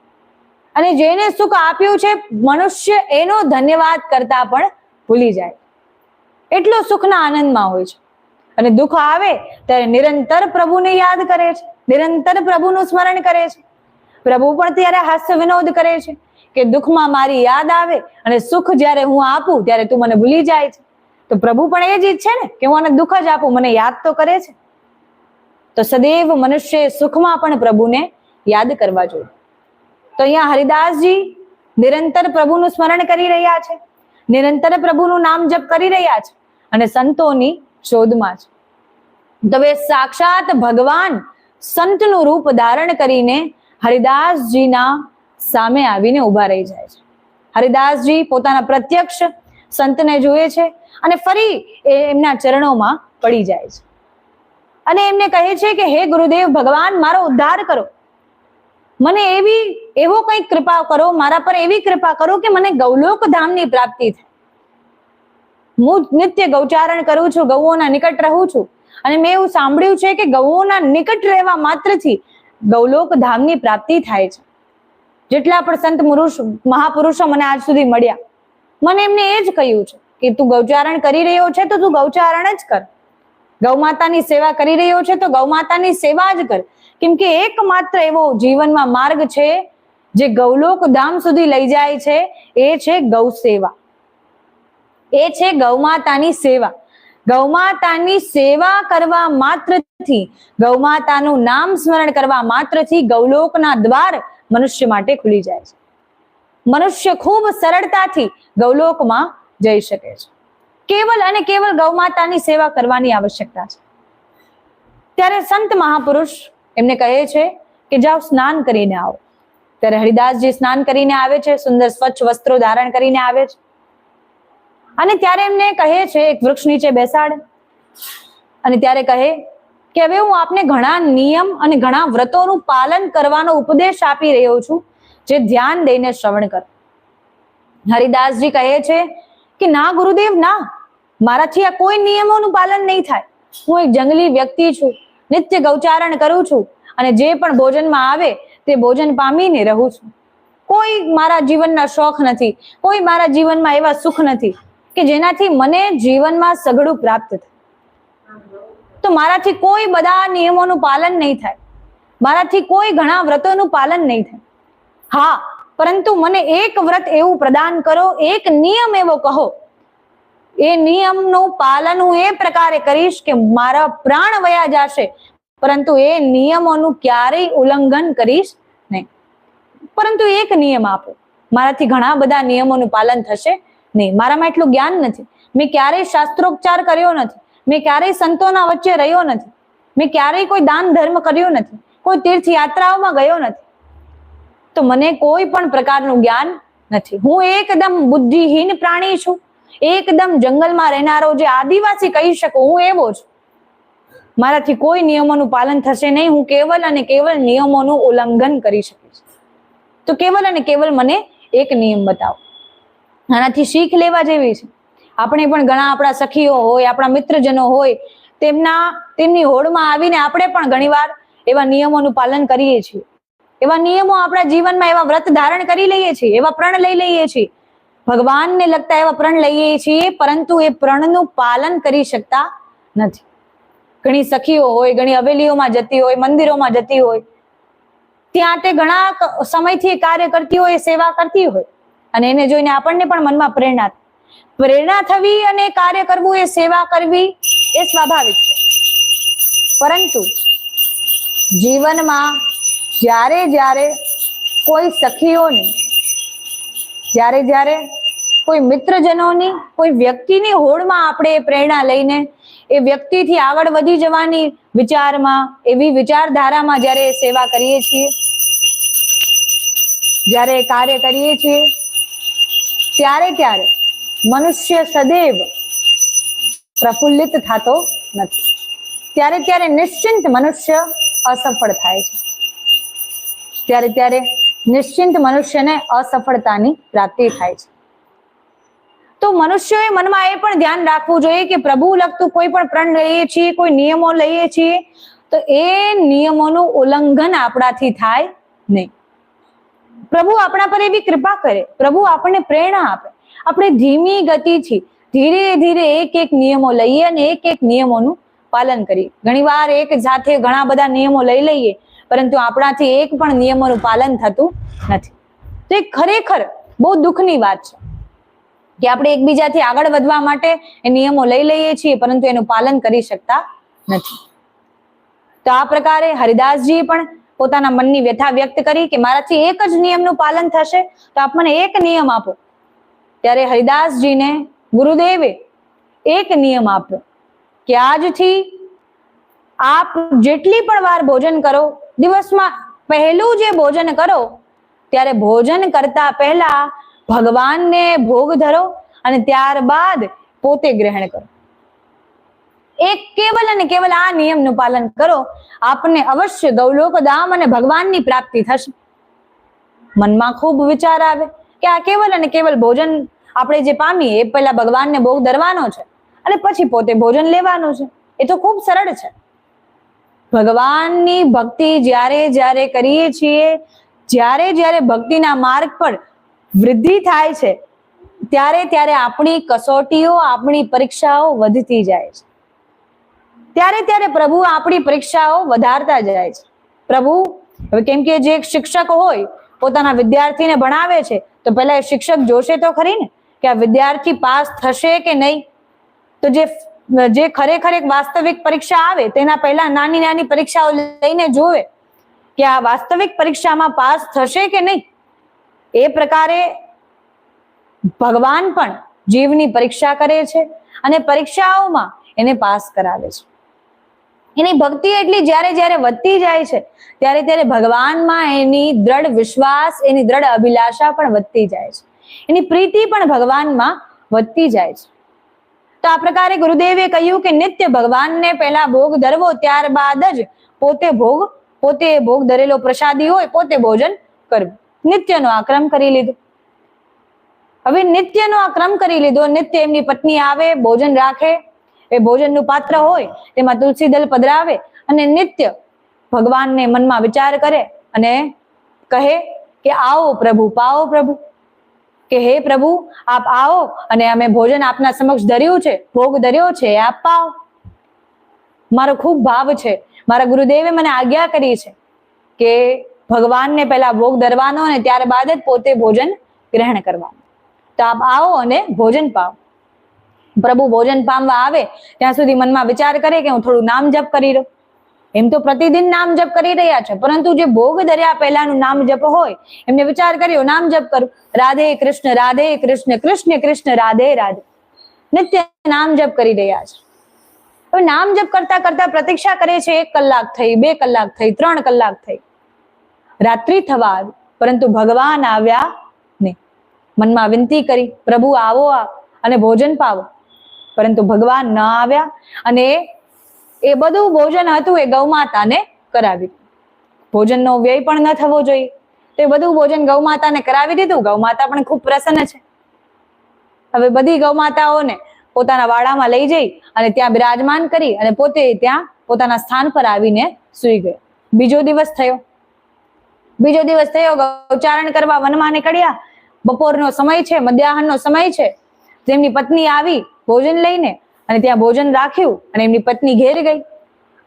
Speaker 1: અને જેને સુખ આપ્યું છે મનુષ્ય એનો ધન્યવાદ કરતા પણ ભૂલી જાય, એટલો સુખના આનંદમાં હોય છે. અને દુઃખ આવે ત્યારે નિરંતર પ્રભુને યાદ કરે છે, નિરંતર પ્રભુનું સ્મરણ કરે છે. પ્રભુ પણ ત્યારે હાસ્ય વિનોદ કરે છે કે દુઃખમાં મારી યાદ આવે અને સુખ જ્યારે હું આપું ત્યારે તું મને ભૂલી જાય છે. તો પ્રભુ પણ એ જ ઈચ્છે ને કે હું આને દુઃખ જ આપું, મને યાદ તો કરે છે. તો સદૈવ મનુષ્ય સુખમાં પણ પ્રભુને યાદ કરવા જોઈએ. તો અહીંયા હરિદાસજી નિરંતર પ્રભુનું સ્મરણ કરી રહ્યા છે, નિરંતર પ્રભુનું નામ જપ કરી રહ્યા છે અને સંતોની શોધમાં છે. તો હવે સાક્ષાત ભગવાન સંતનું રૂપ ધારણ કરીને હરિદાસજીના સામે આવીને ઉભા રહી જાય છે. હરિદાસજી પોતાના પ્રત્યક્ષ સંતને જુએ છે અને ફરી એમના ચરણોમાં પડી જાય છે અને એમને કહે છે કે હે ગુરુદેવ ભગવાન, મારો ઉદ્ધાર કરો, મને એવો કંઈક કૃપા કરો, મારા પર એવી કૃપા કરો કે મને ગૌલોક ધામની પ્રાપ્તિ થાય. હું નિત્ય ગૌચારણ કરું છું, ગૌઓના નિકટ રહું છું અને મેં એવું સાંભળ્યું છે કે ગૌઓના નિકટ રહેવા માત્રથી ગૌલોક ધામની પ્રાપ્તિ થાય છે. જેટલા પણ સંત મહાપુરુષો મને આજ સુધી મળ્યા, મને એમને એ જ કહ્યું છે કે તું ગૌચારણ કરી રહ્યો છે તો તું ગૌચારણ જ કર, ગૌ માતાની સેવા કરી રહ્યો છે તો ગૌ માતાની સેવા જ કર. કેમ કે એકમાત્ર એવો જીવનમાં માર્ગ છે જે ગૌલોક ધામ સુધી લઈ જાય છે, એ છે ગૌ સેવા, એ છે ગૌમાતાની સેવા. ગૌમાતાની સેવા કરવા માત્રથી, ગૌમાતાનું નામ સ્મરણ કરવા માત્રથી ગૌલોકના દ્વાર મનુષ્ય માટે ખુલી જાય છે. મનુષ્ય ખૂબ સરળતાથી ગૌલોકમાં જઈ શકે છે. કેવલ અને કેવલ ગૌમાતાની સેવા કરવાની આવશ્યકતા છે. ત્યારે સંત મહાપુરુષ એમને કહે છે કે જાઓ સ્નાન કરીને આવો. ત્યારે હરિદાસજી સ્નાન કરીને આવે છે, સુંદર સ્વચ્છ વસ્ત્રો ધારણ કરીને આવે છે, અને ત્યારે એમને કહે છે એક વૃક્ષ નીચે બેસાડે, અને ત્યારે કહે કે હવે હું આપને ઘણા નિયમ અને ઘણા વ્રતોનું પાલન કરવાનો ઉપદેશ આપી રહ્યો છું, જે ધ્યાન દઈને શ્રવણ કર. હરિદાસજી કહે છે કે ના ગુરુદેવ, ના, મારાથી આ કોઈ નિયમોનું પાલન નહીં થાય. હું એક જંગલી વ્યક્તિ છું, નિત્ય ગૌચારણ કરું છું, અને જે પણ ભોજનમાં આવે તે ભોજન પામીને રહું છું. કોઈ મારા જીવનના શોખ નથી, કોઈ મારા જીવનમાં એવા સુખ નથી કે જેનાથી મને જીવનમાં સઘળું પ્રાપ્ત થાય. તો મારાથી કોઈ બધા નિયમોનું પાલન નહીં થાય, મારાથી કોઈ ઘણા વ્રતોનું પાલન નહીં થાય. હા, પરંતુ મને એક વ્રત એવું પ્રદાન કરો, એક નિયમ એવો કહો, એ નિયમનું પાલન હું એ પ્રકારે કરીશ કે મારા પ્રાણ વયા જશે, પરંતુ એ નિયમોનું ક્યારેય ઉલ્લંઘન કરીશ નહીં. પરંતુ એક નિયમ આપો, મારાથી ઘણા બધા નિયમોનું પાલન થશે નહીં. મારામાં એટલું જ્ઞાન નથી, મેં ક્યારેય શાસ્ત્રોપચાર કર્યો નથી, મેં ક્યારેય સંતોના વચ્ચે રહ્યો નથી, મેં ક્યારેય કોઈ દાન ધર્મ કર્યો નથી, કોઈ તીર્થ યાત્રાઓમાં ગયો નથી, તો મને કોઈ પણ પ્રકારનું જ્ઞાન નથી. હું એકદમ બુદ્ધિહીન પ્રાણી છું, એકદમ જંગલમાં રહેનારો જે આદિવાસી કહી શકું, હું એવો છું. મારાથી કોઈ નિયમોનું પાલન થશે નહીં. હું કેવલ અને કેવલ નિયમોનું ઉલ્લંઘન કરી શકીશ. તો કેવલ અને કેવલ મને એક નિયમ બતાવો. આનાથી શીખ લેવા જેવી છે. આપણે પણ ઘણા આપણા સખીઓ હોય, આપણા મિત્રજનો હોય, તેમની હોડમાં આવીને આપણે પણ ઘણીવાર એવા નિયમોનું પાલન કરીએ છીએ. એવા નિયમો આપણા જીવનમાં, એવા વ્રત ધારણ કરી લઈએ છીએ, એવા પ્રણ લઈ લઈએ છીએ, ભગવાનને લગતા એવા પ્રણ લઈએ છીએ, પરંતુ એ પ્રણનું પાલન કરી શકતા નથી. ઘણી સખીઓ હોય, ઘણી હવેલીઓમાં જતી હોય, મંદિરોમાં જતી હોય, ત્યાં તે ઘણા સમયથી કાર્ય કરતી હોય, સેવા કરતી હોય, અને એને જોઈને આપણને પણ મનમાં પ્રેરણા થવી અને કાર્ય કરવું, એ સેવા કરવી એ સ્વાભાવિક છે. પરંતુ જીવનમાં જ્યારે કોઈ સખીઓની, જ્યારે કોઈ મિત્રજનોની, કોઈ વ્યક્તિની હોડમાં આપણે પ્રેરણા લઈને એ વ્યક્તિથી આગળ વધી જવાની વિચારમાં, એવી વિચારધારામાં જ્યારે સેવા કરીએ છીએ, જ્યારે કાર્ય કરીએ છીએ, ત્યારે મનુષ્ય સદૈવ પ્રફુલ્લિત થતો નથી. ત્યારે નિશ્ચિંત મનુષ્ય અસફળ થાય છે. ત્યારે નિશ્ચિંત મનુષ્યને અસફળતાની પ્રાપ્તિ થાય છે. તો મનુષ્યોએ મનમાં એ પણ ધ્યાન રાખવું જોઈએ કે પ્રભુ લગતું કોઈ પણ પ્રણ લઈએ છીએ, કોઈ નિયમો લઈએ છીએ, તો એ નિયમોનું ઉલ્લંઘન આપણાથી થાય નહીં. પ્રભુ આપણા પર એવી કૃપા કરે, પ્રભુ આપણને પ્રેરણા આપે, આપણે ધીમી ગતિથી ધીરે એક નિયમો લઈએ અને એક નિયમોનું પાલન કરીએ. ઘણીવાર એક સાથે ઘણા બધા નિયમો લઈ લઈએ, પરંતુ આપણાથી એક પણ નિયમોનું પાલન થતું નથી. તો એ ખરેખર બહુ દુઃખની વાત છે કે આપણે એકબીજાથી આગળ વધવા માટે એ નિયમો લઈ લઈએ છીએ, પરંતુ એનું પાલન કરી શકતા નથી. તો આ પ્રકારે હરિદાસજી પણ પોતાના મનની વ્યથા વ્યક્ત કરી કે મારાથી એક જ નિયમનું પાલન થશે, તો આપ મને એક નિયમ આપો. ત્યારે હરિદાસજીને ગુરુદેવે એક નિયમ આપ્યો કે આજથી આપ જેટલી પણ વાર ભોજન કરો, દિવસમાં પહેલું જે ભોજન કરો ત્યારે ભોજન કરતા પહેલા ભગવાનને ભોગ ધરો અને ત્યારબાદ પોતે ગ્રહણ કરો. એક કેવલ અને કેવલ આ નિયમનું પાલન કરો, આપને અવશ્ય ગૌલોક ધામ અને ભગવાનની પ્રાપ્તિ થશે. મનમાં ખૂબ વિચાર આવે કે આ કેવલ અને કેવલ ભોજન આપણે જે પામીએ એ પહેલા ભગવાનને ભોગ ધરવાનો છે અને પછી પોતે ભોજન લેવાનું છે. એ તો ખૂબ સરળ છે. ભગવાનની ભક્તિ જ્યારે કરીએ છીએ, જ્યારે ભક્તિના માર્ગ પર વૃદ્ધિ થાય છે, ત્યારે આપણી કસોટીઓ, આપણી પરીક્ષાઓ વધતી જાય છે. ત્યારે પ્રભુ આપણી પરીક્ષાઓ વધારતા જાય છે. પ્રભુ, કેમ કે જે શિક્ષક હોય પોતાના વિદ્યાર્થીને ભણાવે છે, તો પહેલા એ શિક્ષક જોશે તો ખરી ને કે આ વિદ્યાર્થી પાસ થશે કે નહીં. તો જે ખરેખર એક વાસ્તવિક પરીક્ષા આવે તેના પહેલા નાની પરીક્ષાઓ લઈને જોવે કે આ વાસ્તવિક પરીક્ષામાં પાસ થશે કે નહીં. એ પ્રકારે ભગવાન પણ જીવની પરીક્ષા કરે છે અને પરીક્ષાઓમાં એને પાસ કરાવે છે. એની ભક્તિ એટલી જ્યારે જ્યારે વધતી જાય છે ત્યારે ત્યારે ભગવાનમાં એની દ્રઢ વિશ્વાસ, એની દ્રઢ અભિલાષા પણ વધતી જાય છે, એની પ્રીતિ પણ ભગવાનમાં વધતી જાય છે. તો આ પ્રકારે ગુરુદેવે કહ્યું કે નિત્ય ભગવાનને પહેલા ભોગ ધરવો, ત્યારબાદ જ પોતે ભોગ ધરેલો પ્રસાદી હોય પોતે ભોજન કરવું. નિત્યનો આ ક્રમ કરી લીધો. હવે નિત્યનો આ ક્રમ કરી લીધો. નિત્ય એમની પત્ની આવે, ભોજન રાખે, એ ભોજનનું પાત્ર હોય તેમાં તુલસી દલ પધરાવે અને નિત્ય ભગવાનને મનમાં વિચાર કરે અને કહે કે આવો પ્રભુ, પાવો પ્રભુ, કે હે પ્રભુ આપ આવો અને અમે ભોજન આપના સમક્ષ ધર્યું છે, ભોગ ધર્યો છે, આપ પાઓ. મારો ખૂબ ભાવ છે, મારા ગુરુદેવે મને આજ્ઞા કરી છે કે ભગવાનને પહેલા ભોગ ધરવાનો અને ત્યારબાદ જ પોતે ભોજન ગ્રહણ કરવાનું. તો આપ આવો અને ભોજન પાઓ. પ્રભુ ભોજન પામવા આવે ત્યાં સુધી મનમાં વિચાર કરે કે હું થોડું નામ જપ કરી લઉં. એમ તો પ્રતિદિન નામ જપ કરી રહ્યા છે, પરંતુ જે ભોગ ધર્યા પહેલાનું નામ જપ હોય એમને વિચાર કર્યો નામ જપ કરું, રાધે કૃષ્ણ કૃષ્ણ કૃષ્ણ રાધે રાધે. નિત્ય નામ જપ કરી રહ્યા છે. હવે નામ જપ કરતા કરતા પ્રતીક્ષા કરે છે. 1 કલાક થઈ, 2 કલાક થઈ, 3 કલાક થઈ, રાત્રિ થવા આવી, પરંતુ ભગવાન આવ્યા નહીં. મનમાં વિનંતી કરી પ્રભુ આવો અને ભોજન પાવો, પરંતુ ભગવાન ન આવ્યા અને એ બધું ભોજન હતું એ ગૌમાતાને કરાવી. ભોજનનો વ્યય પણ ન થવો જોઈએ, તો એ બધું ભોજન ગૌમાતાને કરાવી દીધું. ગૌમાતા પણ ખૂબ પ્રસન્ન છે. હવે બધી ગૌમાતાઓને પોતાના વાડામાં લઈ જઈ અને ત્યાં બિરાજમાન કરી અને પોતે ત્યાં પોતાના સ્થાન પર આવીને સૂઈ ગયા. બીજો દિવસ થયો, ગૌચારણ કરવા વનમાં નીકળ્યા. બપોરનો સમય છે, મધ્યાહનનો સમય છે. તેમની પત્ની આવી ભોજન લઈને અને ત્યાં ભોજન રાખ્યું અને એમની પત્ની ઘેર ગઈ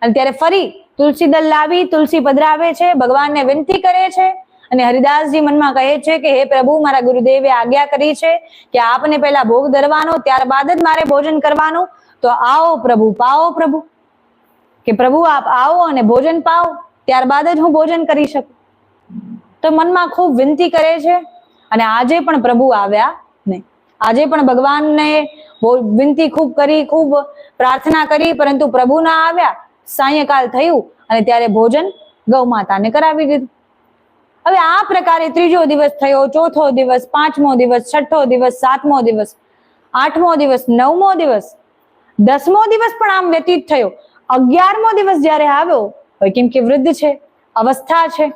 Speaker 1: અને ત્યારે ફરી તુલસી દલ લાવી, તુલસી પધરાવે છે, ભગવાનને વિનંતી કરે છે અને હરિદાસજી મનમાં કહે છે કે હે પ્રભુ, મારા ગુરુદેવે આજ્ઞા કરી છે કે આપને પહેલા ભોગ ધરવાનો, ત્યારબાદ જ મારે ભોજન કરવાનું, તો આવો પ્રભુ, પાવો પ્રભુ, કે પ્રભુ આપ આવો અને ભોજન પાવો, ત્યારબાદ જ હું ભોજન કરી શકું. તો મનમાં ખૂબ વિનંતી કરે છે અને આજે પણ પ્રભુ આવ્યા નહીં. આજે પણ ભગવાનને વિનંતી ખૂબ કરી, ખૂબ પ્રાર્થના કરી, પરંતુ પ્રભુ ના આવ્યા. સાયંકાલ થયું અને ત્યારે ભોજન ગૌમાતાને કરાવી દીધું. હવે આ પ્રકારે 3જો દિવસ થયો, 4થો દિવસ, 5મો દિવસ, 6થો દિવસ, 7મો દિવસ, 8મો દિવસ, 9મો દિવસ, 10મો દિવસ પણ આમ વ્યતીત થયો. 11મો દિવસ જયારે આવ્યો, કેમ કે વૃદ્ધ છે, અવસ્થા છે,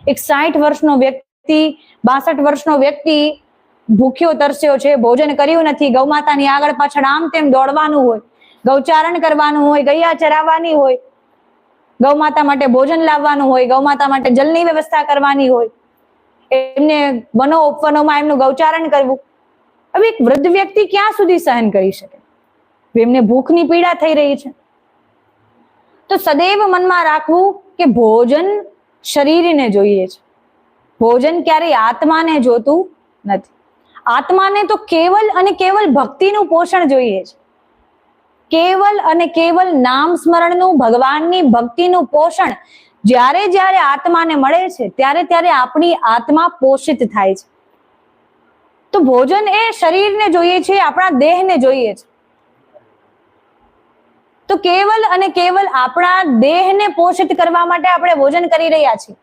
Speaker 1: એક 60 વર્ષનો વ્યક્તિ, 62 વર્ષનો વ્યક્તિ ભૂખ્યો તરસ્યો છે, ભોજન કર્યું નથી, ગૌમાતાની આગળ પાછળ આમ તેમ દોડવાનું હોય, ગૌચારણ કરવાનું હોય, ગૈયા ચરાવવાની હોય, ગૌમાતા માટે ભોજન લાવવાનું હોય, ગૌમાતા માટે જલની વ્યવસ્થા કરવાની હોય, એમને વનો ઉપવનોમાં એમનું ગૌચારણ કરવું. હવે એક વૃદ્ધ વ્યક્તિ ક્યાં સુધી સહન કરી શકે? એમને ભૂખની પીડા થઈ રહી છે. તો સદૈવ મનમાં રાખવું કે ભોજન શરીરને જોઈએ છે, ભોજન ક્યારેય આત્માને જોતું નથી. આત્માને તો કેવલ અને કેવલ ભક્તિનું પોષણ જોઈએ છે. કેવલ અને કેવલ નામ સ્મરણનું, ભગવાનની ભક્તિનું પોષણ જ્યારે જ્યારે આત્માને મળે છે ત્યારે ત્યારે આપણી આત્મા પોષિત થાય છે. તો ભોજન એ શરીરને જોઈએ છે, આપણા દેહને જોઈએ છે. તો કેવલ અને કેવલ આપણા દેહને પોષિત કરવા માટે આપણે ભોજન કરી રહ્યા છીએ.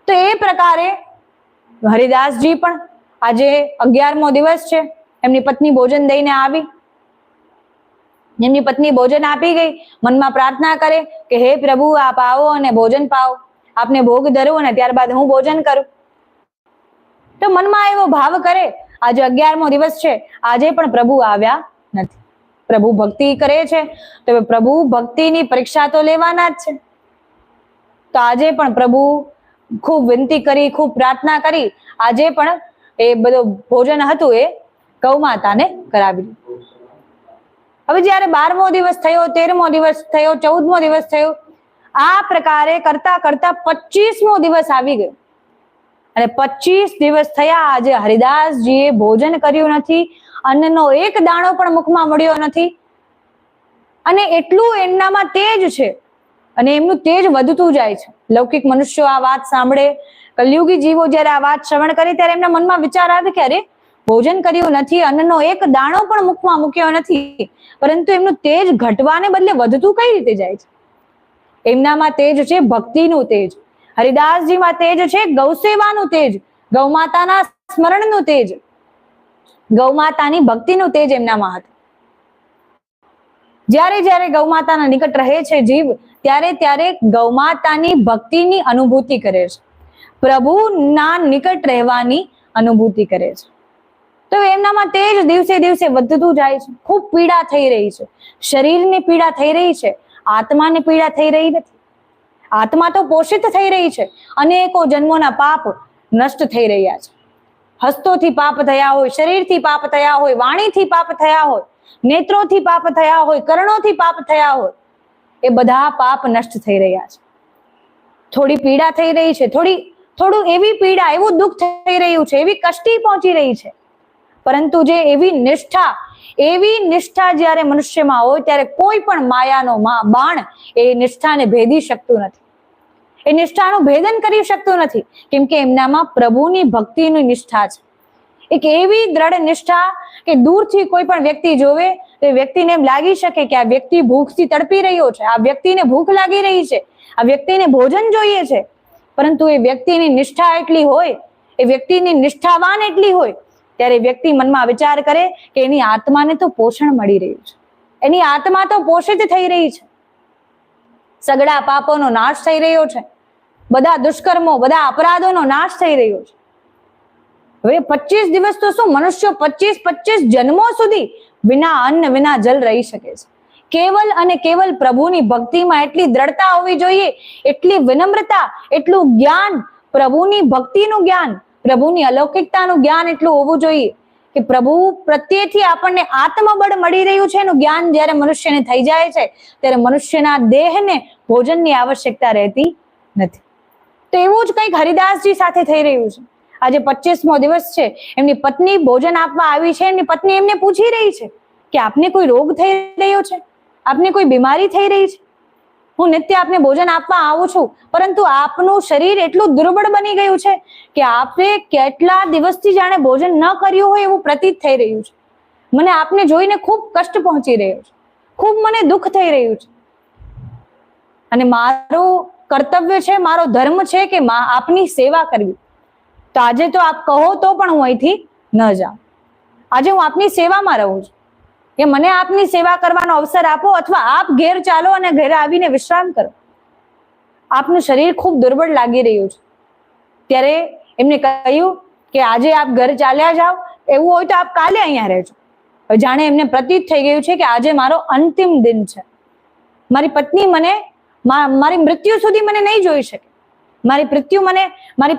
Speaker 1: તો એ પ્રકારે હરિદાસજી પણ આજે 11મો દિવસ છે, એમની પત્ની ભોજન દઈને આવી. એમની પત્ની ભોજન આપી ગઈ, મનમાં પ્રાર્થના કરે કે હે પ્રભુ આપ આવો અને ભોજન પાવો, આપને ભોગ ધરું અને ત્યારબાદ હું ભોજન કરું. તો મનમાં એવો ભાવ કરે. આજે 11મો દિવસ છે, આજે પણ પ્રભુ આવ્યા નથી. પ્રભુ ભક્તિ કરે છે તો પ્રભુ ભક્તિની પરીક્ષા તો લેવાના જ છે. તો આજે પણ પ્રભુ ખૂબ વિનંતી કરી, ખૂબ પ્રાર્થના કરી, આજે પણ એ બધું ભોજન હતું એ ગૌમાતાને કરાવી દીધું. હવે જયારે 12મો દિવસ થયો, 13મો દિવસ થયો, 14મો દિવસ થયો, આ પ્રકારે કરતા કરતા 25મો દિવસ આવી ગયો અને 25 દિવસ થયા. આજે હરિદાસજીએ ભોજન કર્યું નથી, અન્નનો એક દાણો પણ મુખમાં મળ્યો નથી. અને એટલું એમનામાં તેજ છે અને એમનું તેજ વધતું જાય છે. લૌકિક મનુષ્યો આ વાત સાંભળે, કલયુગી જીવો જયારે આ વાત શ્રવણ કરે ત્યારે એમના મનમાં વિચાર આવે કે અરે ભોજન કર્યું નથી, અન્નનો એક દાણો પણ મુખમાં મૂક્યો નથી, પરંતુ એમનું તેજ ઘટવાને બદલે વધતું કઈ રીતે જાય છે? એમનામાં તેજ છે ભક્તિનું તેજ, હરિદાસજીમાં તેજ છે ગૌસેવાનું તેજ, ગૌમાતાના સ્મરણનું તેજ, ગૌમાતાની ભક્તિનું તેજ એમનામાં હતું. જ્યારે જ્યારે ગૌમાતાના નિકટ રહે છે જીવ, ત્યારે ત્યારે ગૌમાતાની ભક્તિની અનુભૂતિ કરે છે, પ્રભુના નિકટ રહેવાની અનુભૂતિ કરે છે. તો એમનામાં તેજ દિવસે દિવસે વધતું જાય છે. ખૂબ પીડા થઈ રહી છે, શરીરની પીડા થઈ રહી છે, આત્માની પીડા થઈ રહી નથી. આત્મા તો પોષિત થઈ રહી છે, અનેકો જન્મોના પાપ નષ્ટ થઈ રહ્યા છે. હસ્તોથી પાપ થયા હોય, શરીરથી પાપ થયા હોય, વાણીથી પાપ થયા હોય, નેત્રોથી પાપ થયા હોય, કર્ણોથી પાપ થયા હોય, એ બધા પાપ નષ્ટ થઈ રહ્યા છે. થોડી પીડા થઈ રહી છે, થોડું એવી પીડા, એવું દુઃખ થઈ રહ્યું છે, એવી કષ્ટી પહોંચી રહી છે, પરંતુ જે એવી નિષ્ઠા જ્યારે મનુષ્યમાં હોય ત્યારે કોઈ પણ માયાનો બાણ એ નિષ્ઠાને ભેદી શકતું નથી, એ નિષ્ઠાનું ભેદન કરી શકતું નથી, કેમ કે એમનામાં પ્રભુની ભક્તિની નિષ્ઠા છે. એક એવી દ્રઢ નિષ્ઠા કે દૂરથી કોઈ પણ વ્યક્તિ જોવે તો વ્યક્તિને એમ લાગી શકે કે આ વ્યક્તિ ભૂખથી તડપી રહ્યો છે, આ વ્યક્તિને ભૂખ લાગી રહી છે, આ વ્યક્તિને ભોજન જોઈએ છે, પરંતુ એ વ્યક્તિની નિષ્ઠા એટલી હોય, એ વ્યક્તિની નિષ્ઠાવાન એટલી હોય, ત્યારે વ્યક્તિ મનમાં વિચાર કરે કે એની આત્માને તો પોષણ મળી રહ્યું છે, એની આત્મા તો પોષિત થઈ રહી છે, સગડા પાપોનો નાશ થઈ રહ્યો છે, બધા દુષ્કર્મો, બધા અપરાધોનો નાશ થઈ રહ્યો છે. હવે 25 દિવસ તો શું, મનુષ્ય 25 જન્મો સુધી વિના અન્ન વિના જલ રહી શકે છે. કેવલ અને કેવલ પ્રભુની ભક્તિમાં એટલી દ્રઢતા હોવી જોઈએ, એટલી વિનમ્રતા, એટલું જ્ઞાન, પ્રભુની ભક્તિનું જ્ઞાન, પ્રભુની અલૌકિકતાનું જ્ઞાન એટલું હોવું જોઈએ કે પ્રભુ પ્રત્યેથી આપણને આત્મબળ મળી રહ્યું છે એનું જ્ઞાન જ્યારે મનુષ્યને થઈ જાય છે, ત્યારે મનુષ્યના દેહને ભોજનની આવશ્યકતા રહેતી નથી. તો એવું જ કંઈક હરિદાસજી સાથે થઈ રહ્યું છે. આજે 25મો દિવસ છે, એમની પત્ની ભોજન આપવા આવી છે, એમની પત્ની એમને પૂછી રહી છે કે આપને કોઈ રોગ થઈ રહ્યો છે, આપને કોઈ બીમારી થઈ રહી છે? હું નિત્ય આપને ભોજન આપવા આવું છું, પરંતુ આપનું શરીર એટલું દુર્બળ બની ગયું છે કે આપે કેટલા દિવસથી જાણે ભોજન ન કર્યું હોય એવું પ્રતીત થઈ રહ્યું છે. મને આપને જોઈને ખૂબ કષ્ટ પહોંચી રહ્યો છે, ખૂબ મને દુઃખ થઈ રહ્યું છે, અને મારું કર્તવ્ય છે, મારો ધર્મ છે કે આપની સેવા કરવી. તો આજે તો આપ કહો તો પણ હું અહીંથી ન જાઉં. આજે હું આપની સેવામાં રહું છું, કે મને આપની સેવા કરવાનો અવસર આપો, અથવા આપ ઘેર ચાલો અને ઘરે આવીને વિશ્રામ કરો. આપનું શરીર ખૂબ દુર્બળ લાગી રહ્યું છે. ત્યારે એમને કહ્યું કે આજે આપ ઘર ચાલ્યા જાઓ, એવું હોય તો આપ કાલે અહીંયા રહેજો. જાણે એમને પ્રતીત થઈ ગયું છે કે આજે મારો અંતિમ દિન છે, મારી પત્ની મને મારી મૃત્યુ સુધી મને નહીં જોઈ શકે, મારી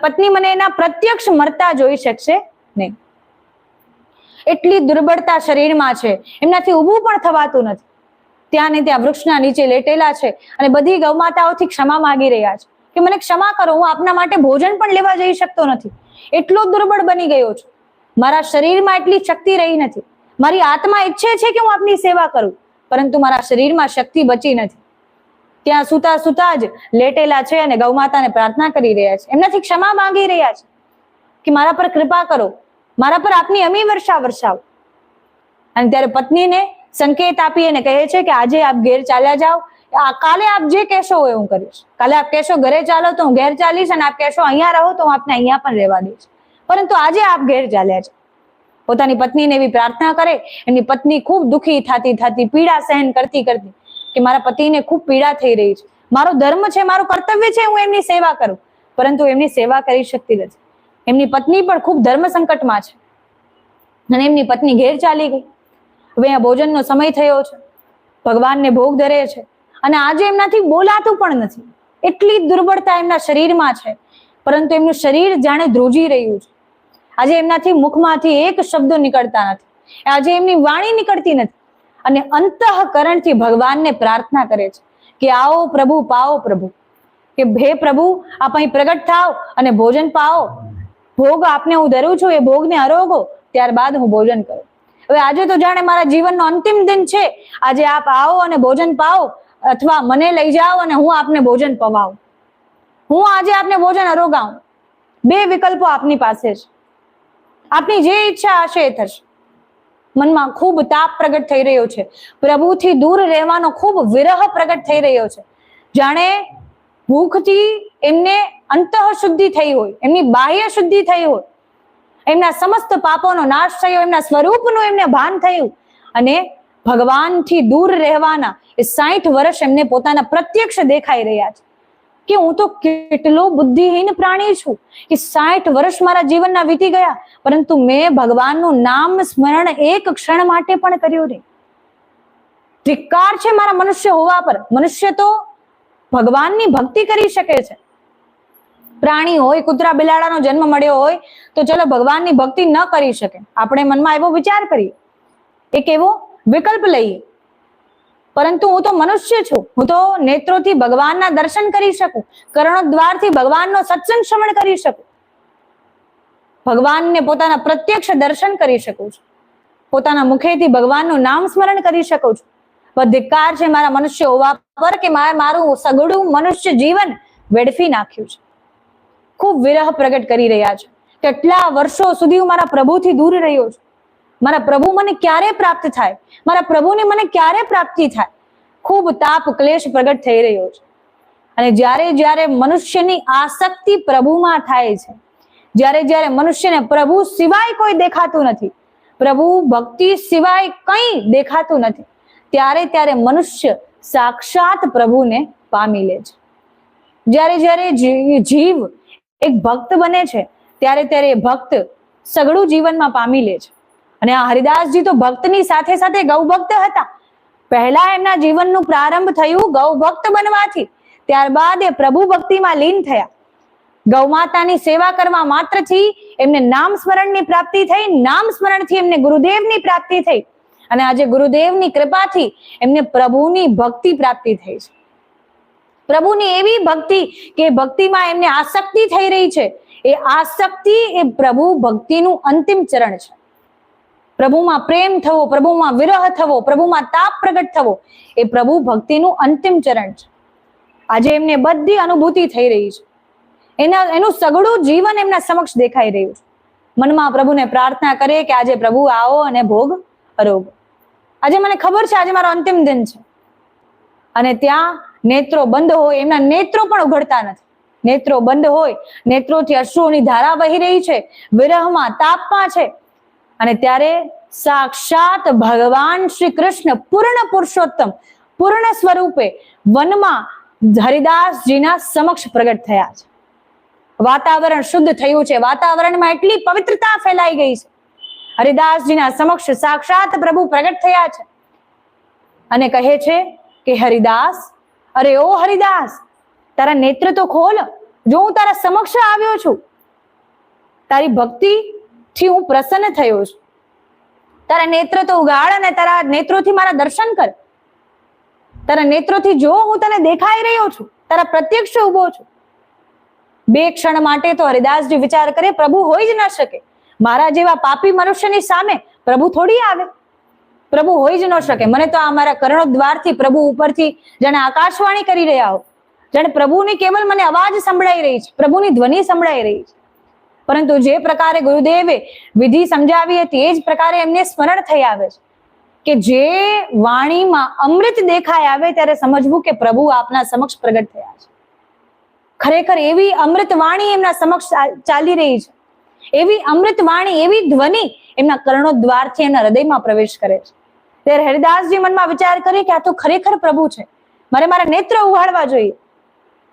Speaker 1: પત્ની મને એના પ્રત્યક્ષ મરતા જોઈ શકશે નહીં. એટલી દુર્બળતા શરીરમાં છે, એમનાથી ઊભું પણ થવાતું નથી. ત્યાં ને ત્યાં વૃક્ષના નીચે લેટેલા છે અને બધી ગૌમાતાઓથી ક્ષમા માંગી રહ્યા છે કે મને ક્ષમા કરો, હું આપના માટે ભોજન પણ લેવા જઈ શકતો નથી, એટલો દુર્બળ બની ગયો છું, મારા શરીરમાં એટલી શક્તિ રહી નથી. મારી આત્મા ઈચ્છે છે કે હું આપની સેવા કરું, પરંતુ મારા શરીરમાં શક્તિ બચી નથી. ત્યાં સુતા સુતા જ લેટેલા છે અને ગૌમાતાને પ્રાર્થના કરી રહ્યા છે, એમનાથી ક્ષમા માંગી રહ્યા છે કે મારા પર કૃપા કરો, મારા પર આપની અમી વર્ષા વરસાવો. અને ત્યારે પત્નીને સંકેત આપી અને કહે છે કે આજે આપ ઘેર ચાલ્યા જાઓ, કાલે આપ જે કહેશો હોય હું કરીશ. કાલે આપ કહેશો ઘરે ચાલો તો હું ઘેર ચાલીશ, અને આપ કહેશો અહીંયા રહો તો હું આપને અહીંયા પણ રહેવા દઈશ, પરંતુ આજે આપ ઘેર ચાલ્યા જાઓ. પોતાની પત્નીને એવી પ્રાર્થના કરે. એમની પત્ની ખૂબ દુઃખી થતી પીડા સહન કરતી કે મારા પતિને ખૂબ પીડા થઈ રહી છે, મારો ધર્મ છે, મારું કર્તવ્ય છે હું એમની સેવા કરું, પરંતુ એમની સેવા કરી શકતી નથી. એમની પત્ની પણ ખૂબ ધર્મ સંકટમાં છે અને એમની પત્ની ઘેર ચાલી ગઈ. હવે આ ભોજનનો સમય થયો છે, ભગવાનને ભોગ ધરે છે અને આજે એમનાથી બોલાતું પણ નથી, એટલી દુર્બળતા એમના શરીરમાં છે, પરંતુ એમનું શરીર જાણે ધ્રુજી રહ્યું છે. આજે એમનાથી મુખમાંથી એક શબ્દ નીકળતા નથી, આજે એમની વાણી નીકળતી નથી, અને અંતઃકરણથી ભગવાનને પ્રાર્થના કરે છે કે આવો પ્રભુ, પાવો પ્રભુ, કે હે પ્રભુ આપ અહીં પ્રગટ થાઓ અને ભોજન પાવો. ભોગ આપને હું ધરું છું, એ ભોગને આરોગો, ત્યારબાદ હું ભોજન કરું. હવે આજે તો જાણે મારા જીવનનો અંતિમ દિન છે, આજે આપ આવો અને ભોજન પાવો, અથવા મને લઈ જાઓ અને હું આપને ભોજન પવાવું. હું આજે આપને ભોજન આરોગાવું. બે વિકલ્પો આપની પાસે છે. આપની જે ઈચ્છા હશે એ થશે. મનમાં ખૂબ તાપ પ્રગટ થઈ રહ્યો છે, પ્રભુથી દૂર રહેવાનો ખૂબ વિરહ પ્રગટ થઈ રહ્યો છે. જાણે ભૂખથી એમને અંતઃ શુદ્ધિ થઈ હોય, એમની બાહ્ય શુદ્ધિ થઈ હોય, એમના સમસ્ત પાપોનો નાશ થયો, એમના સ્વરૂપનું એમને ભાન થયું, અને ભગવાનથી દૂર રહેવાના એ 60 વર્ષ એમને પોતાના પ્રત્યક્ષ દેખાઈ રહ્યા છે કે હું તો કેટલો બુદ્ધિહીન પ્રાણી છું કે 60 વર્ષ મારા જીવનના વીતી ગયા, પરંતુ મેં ભગવાનનું નામ સ્મરણ એક ક્ષણ માટે પણ કર્યું નહીં. ધિક્કાર છે મારા મનુષ્ય હોવા પર. મનુષ્ય તો ભગવાનની ભક્તિ કરી શકે છે. પ્રાણી હોય, કૂતરા બિલાડાનો જન્મ મળ્યો હોય તો ચલો ભગવાનની ભક્તિ ન કરી શકે. આપણે મનમાં એવો વિચાર કરીએ, એક એવો વિકલ્પ લઈએ, પરંતુ હું તો મનુષ્ય છું, હું તો નેત્રોથી ભગવાનના દર્શન કરી શકું, કર્ણોદ્વારથી ભગવાનનો સત્સંગ શ્રવણ કરી શકું, ભગવાનને પોતાના પ્રત્યક્ષ દર્શન કરી શકું છું, પોતાના મુખેથી ભગવાનનું નામ સ્મરણ કરી શકું છું. ધિક્કાર છે મારા મનુષ્ય હોવા પર કે મારું સગડું મનુષ્ય જીવન વેડફી નાખ્યું છે. ખૂબ વિરહ પ્રગટ કરી રહ્યા છે. કેટલા વર્ષો સુધી હું મારા પ્રભુથી દૂર રહ્યો છું. મારા પ્રભુ મને ક્યારે પ્રાપ્ત થાય, મારા પ્રભુની મને ક્યારે પ્રાપ્તિ થાય. ખૂબ તાપ ક્લેશ પ્રગટ થઈ રહ્યો છે. અને જ્યારે જ્યારે મનુષ્યની આસક્તિ પ્રભુમાં થાય છે, જ્યારે જ્યારે મનુષ્યને પ્રભુ સિવાય કોઈ દેખાતું નથી, પ્રભુ ભક્તિ સિવાય કંઈ દેખાતું નથી, ત્યારે ત્યારે મનુષ્ય સાક્ષાત પ્રભુને પામી લે છે. જ્યારે જ્યારે જીવ એક ભક્ત બને છે, ત્યારે ત્યારે ભક્ત સગળું જીવનમાં પામી લે છે. અને આ હરિદાસજી તો ભક્તની સાથે સાથે ગૌભક્ત હતા. પહેલા એમના જીવનનું પ્રારંભ થયું ગૌભક્ત બનવાથી, ત્યારબાદ એ પ્રભુ ભક્તિમાં લીન થયા. ગૌ માતાની સેવા કરવા માત્રથી એમને નામ સ્મરણની પ્રાપ્તિ થઈ, નામ સ્મરણથી એમને ગુરુદેવની પ્રાપ્તિ થઈ, અને આજે ગુરુદેવની કૃપાથી એમને પ્રભુની ભક્તિ પ્રાપ્તિ થઈ છે. પ્રભુની એવી ભક્તિ કે ભક્તિમાં એમને આસક્તિ થઈ રહી છે. એ આસક્તિ એ પ્રભુ ભક્તિનું અંતિમ ચરણ છે. પ્રભુમાં પ્રેમ થવો, પ્રભુમાં વિરહ થવો, પ્રભુમાં તાપ પ્રગટ થવો એ પ્રભુ ભક્તિનું અંતિમ ચરણ છે. આજે એમને બધી અનુભૂતિ થઈ રહી છે. એનું સગળું જીવન એમના સમક્ષ દેખાઈ રહ્યું છે. મનમાં પ્રભુને પ્રાર્થના કરે કે આજે પ્રભુ આવો અને ભોગ અરોગ. આજે મને ખબર છે આજે મારો અંતિમ દિન છે. અને ત્યાં નેત્રો બંધ હોય, એમના નેત્રો પણ ઉઘડતા નથી. નેત્રો બંધ હોય, નેત્રોથી અશ્રુઓની ધારા વહી રહી છે, વિરહમાં તાપમાં છે. અને ત્યારે સાક્ષાત ભગવાન શ્રી કૃષ્ણ પૂર્ણ પુરુષોત્તમ પૂર્ણ સ્વરૂપે વનમાં હરિદાસજીના સમક્ષ પ્રગટ થયા છે. વાતાવરણ શુદ્ધ થયું છે, વાતાવરણમાં એટલી પવિત્રતા ફેલાઈ ગઈ છે. હરિદાસજીના સમક્ષ સાક્ષાત પ્રભુ પ્રગટ થયા છે અને કહે છે કે હરિદાસ, અરે ઓ હરિદાસ, તારા નેત્ર તો ખોલ, જો હું તારા સમક્ષ આવ્યો છું. તારી ભક્તિ થી હું પ્રસન્ન થયો છું. તારા નેત્ર તો ઉગાડ અને તારા નેત્રોથી મારા દર્શન કર. તારા નેત્રોથી જો હું તને દેખાઈ રહ્યો છું, તારા પ્રત્યક્ષ ઉભો છું. બે ક્ષણ માટે તો હરિદાસજી વિચાર કરે પ્રભુ હોઈ જ ન શકે. મારા જેવા પાપી મનુષ્યની સામે પ્રભુ થોડી આવે, પ્રભુ હોઈ જ ન શકે. મને તો આ મારા કર્ણોદ્વારથી પ્રભુ ઉપરથી જાણે આકાશવાણી કરી રહ્યા હો, જાણે પ્રભુની કેવલ મને અવાજ સંભળાઈ રહી છે, પ્રભુની ધ્વનિ સંભળાઈ રહી છે. પરંતુ જે પ્રકારે ગુરુદેવે વિધિ સમજાવી હતી એ જ પ્રકારે એમને સ્મરણ થઈ આવે છે કે જે વાણીમાં અમૃત દેખાય આવે ત્યારે સમજવું કે પ્રભુ આપના સમક્ષ પ્રગટ થયા છે. ખરેખર એવી અમૃત વાણી એમના સમક્ષ ચાલી રહી છે, એવી અમૃત વાણી, એવી ધ્વનિ એમના કર્ણોદ્વારથી એમના હૃદયમાં પ્રવેશ કરે છે. ત્યારે હરિદાસજી મનમાં વિચાર કરે કે આ તો ખરેખર પ્રભુ છે, મારે મારા નેત્ર ઉઘાડવા જોઈએ.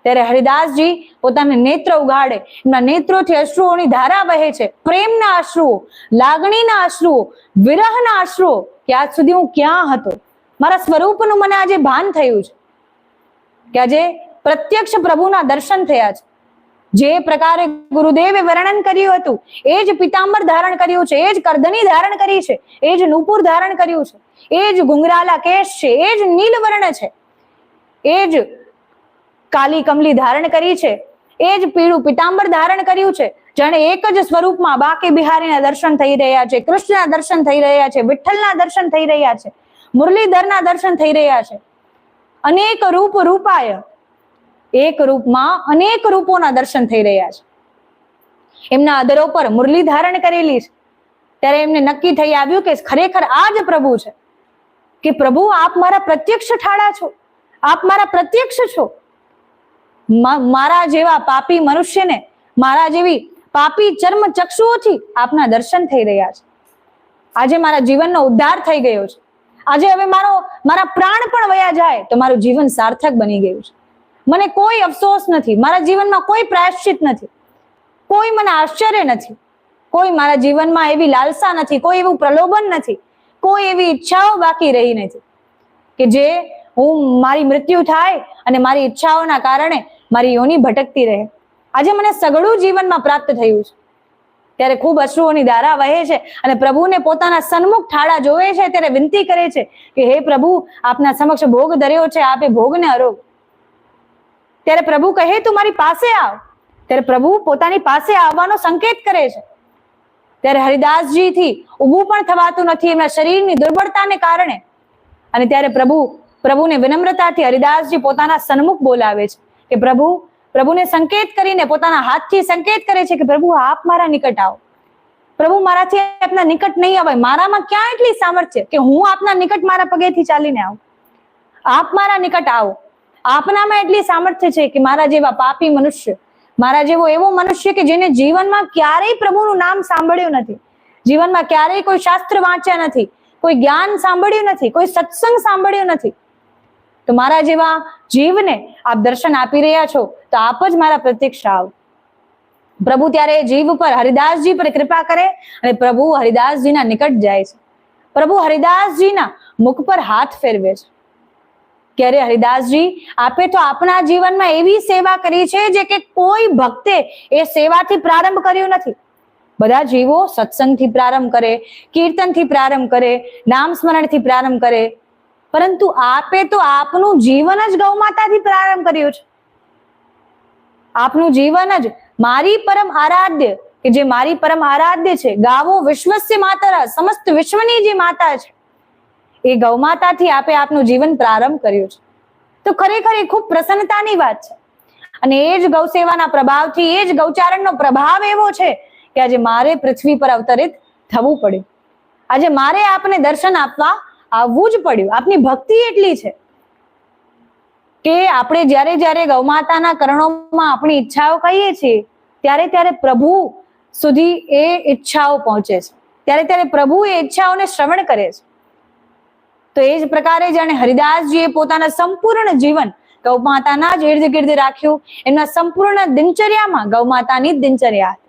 Speaker 1: ત્યારે હરિદાસજી પોતાના નેત્ર ઉઘાડે, એમના નેત્રોથી અશ્રુઓની ધારા વહે છે, પ્રેમના અશ્રુઓ, લાગણીના અશ્રુઓ, વિરહના અશ્રુઓ કે આજ સુધી હું ક્યાં હતો. મારા સ્વરૂપનું મને આજે ભાન થયું છે કે આજે પ્રત્યક્ષ પ્રભુના દર્શન થયા છે. જે પ્રકારે ગુરુદેવે વર્ણન કર્યું હતું એ જ પિતાંબર ધારણ કર્યું છે, એ જ કરદની ધારણ કરી છે, એ જ નુપુર ધારણ કર્યું છે, એ જ ગુંગરાલા કેશ છે, એ જ નીલવર્ણ છે, એ જ કાલી કમલી ધારણ કરી છે, એ જ પીળું પિતાંબર ધારણ કર્યું છે. જાણે એક જ સ્વરૂપમાં બાકી બિહારીના દર્શન થઈ રહ્યા છે, કૃષ્ણના દર્શન થઈ રહ્યા છે, વિઠ્ઠલના દર્શન થઈ રહ્યા છે, મુરલીધરના દર્શન થઈ રહ્યા છે. અનેક રૂપ રૂપાય, એક રૂપમાં અનેક રૂપોના દર્શન થઈ રહ્યા છે. એમના અધરો પર મુરલી ધારણ કરેલી છે, ત્યારે એમને નક્કી થઈ આવ્યું કે ખરેખર આ જ પ્રભુ છે, કે પ્રભુ આપ મારા પ્રત્યક્ષ ઠાળા છો, આપ મારા પ્રત્યક્ષ છો. મારા જેવા પાપી મનુષ્યને, મારા જેવી પાપી ચર્મ ચક્ષુઓથી આપના દર્શન થઈ રહ્યા છે. આજે મારા જીવનનો ઉદ્ધાર થઈ ગયો છે. આજે હવે મારા પ્રાણ પણ વયા જાય તો મારું જીવન સાર્થક બની ગયું છે. મને કોઈ અફસોસ નથી, મારા જીવનમાં કોઈ પ્રાયશ્ચિત નથી, કોઈ મને આશ્ચર્ય નથી, કોઈ મારા જીવનમાં એવી લાલસા નથી, કોઈ એવું પ્રલોભન નથી, કોઈ એવી ઈચ્છાઓ બાકી રહી નથી કે જે મારી મૃત્યુ થાય અને મારી ઈચ્છાઓના કારણે મારી યોની ભટકતી રહે. આજે મને સઘળું જીવનમાં પ્રાપ્ત થયું છે. ત્યારે ખૂબ અશ્રુઓની ધારા વહે છે અને પ્રભુને પોતાના સન્મુખ ઠાળા જોવે છે ત્યારે વિનંતી કરે છે કે હે પ્રભુ, આપના સમક્ષ ભોગ ધર્યો છે, આપે ભોગને અરોગ. ત્યારે પ્રભુ કહે તું મારી પાસે આવ. ત્યારે પ્રભુ પોતાની પાસે આવવાનો સંકેત કરે છે. ત્યારે હરિદાસજી થી ઊભું પણ થવાતું નથી એમના શરીરની દુર્બળતાને કારણે. અને ત્યારે પ્રભુને વિનમ્રતાથી હરિદાસજી પોતાના સન્મુખ બોલાવે છે કે પ્રભુને સંકેત કરીને પોતાના હાથથી સંકેત કરે છે કે પ્રભુ આપ મારા નિકટ આવો. પ્રભુ મારાથી આપના નિકટ નહીં અવાય. મારામાં ક્યાં એટલી સામર્થ્ય કે હું આપના નિકટ મારા પગેથી ચાલીને આવું? આપ મારા નિકટ આવો. આપનામાં એટલી સામર્થ્ય છે કે મારા જેવા પાપી મનુષ્ય, મારા જેવો એવો મનુષ્ય કે જેને જીવનમાં ક્યારેય પ્રભુનું નામ સાંભળ્યું નથી, જીવનમાં ક્યારેય કોઈ શાસ્ત્ર વાંચ્યા નથી, કોઈ જ્ઞાન સાંભળ્યું નથી, કોઈ સત્સંગ સાંભળ્યું નથી, તો મારા જેવા જીવને આપ દર્શન આપી રહ્યા છો તો આપ જ મારા પ્રત્યક્ષ આવો. પ્રભુ ત્યારે જીવ પર, હરિદાસજી પર કૃપા કરે અને પ્રભુ હરિદાસજીના નિકટ જાય છે. પ્રભુ હરિદાસજીના મુખ પર હાથ ફેરવે છે કે અરે હરિદાસજી, આપે તો આપના જીવનમાં એવી સેવા કરી છે જે કે કોઈ ભક્તે એ સેવાથી પ્રારંભ કર્યું નથી. બધા જીવો સત્સંગથી પ્રારંભ કરે, કીર્તનથી પ્રારંભ કરે, નામ સ્મરણથી પ્રારંભ કરે, પરંતુ આપે તો આપનું જીવન જ ગૌ માતાથી પ્રારંભ કર્યું છે. આપનું જીવન જ મારી પરમ આરાધ્ય, કે જે મારી પરમ આરાધ્ય છે, ગાવો વિશ્વસ્ય માતરઃ, સમસ્ત વિશ્વની જે માતા છે, એ ગૌ માતાથી આપે આપનું જીવન પ્રારંભ કર્યું છે. તો ખરેખર એ ખૂબ પ્રસન્નતાની વાત છે. અને એ જ ગૌ સેવાના પ્રભાવથી, એ જ ગૌચારણનો પ્રભાવ એવો છે કે આજે મારે પૃથ્વી પર અવતરિત થવું પડ્યું. આજે મારે આપને દર્શન આપવા આવવું જ પડ્યું. આપની ભક્તિ એટલી છે કે આપણે જ્યારે ગૌ માતાના કરણોમાં આપણી ઈચ્છાઓ કહીએ છીએ ત્યારે પ્રભુ સુધી એ ઈચ્છાઓ પહોંચે છે, ત્યારે પ્રભુ એ ઈચ્છાઓને શ્રવણ કરે છે. તો એ જ પ્રકારે જાણે હરિદાસજીએ પોતાના સંપૂર્ણ જીવન ગૌ માતાના જ ઇર્દ ગિર્દ રાખ્યું. એમના સંપૂર્ણ દિનચર્યામાં ગૌ માતાની જ દિનચર્યા હતી.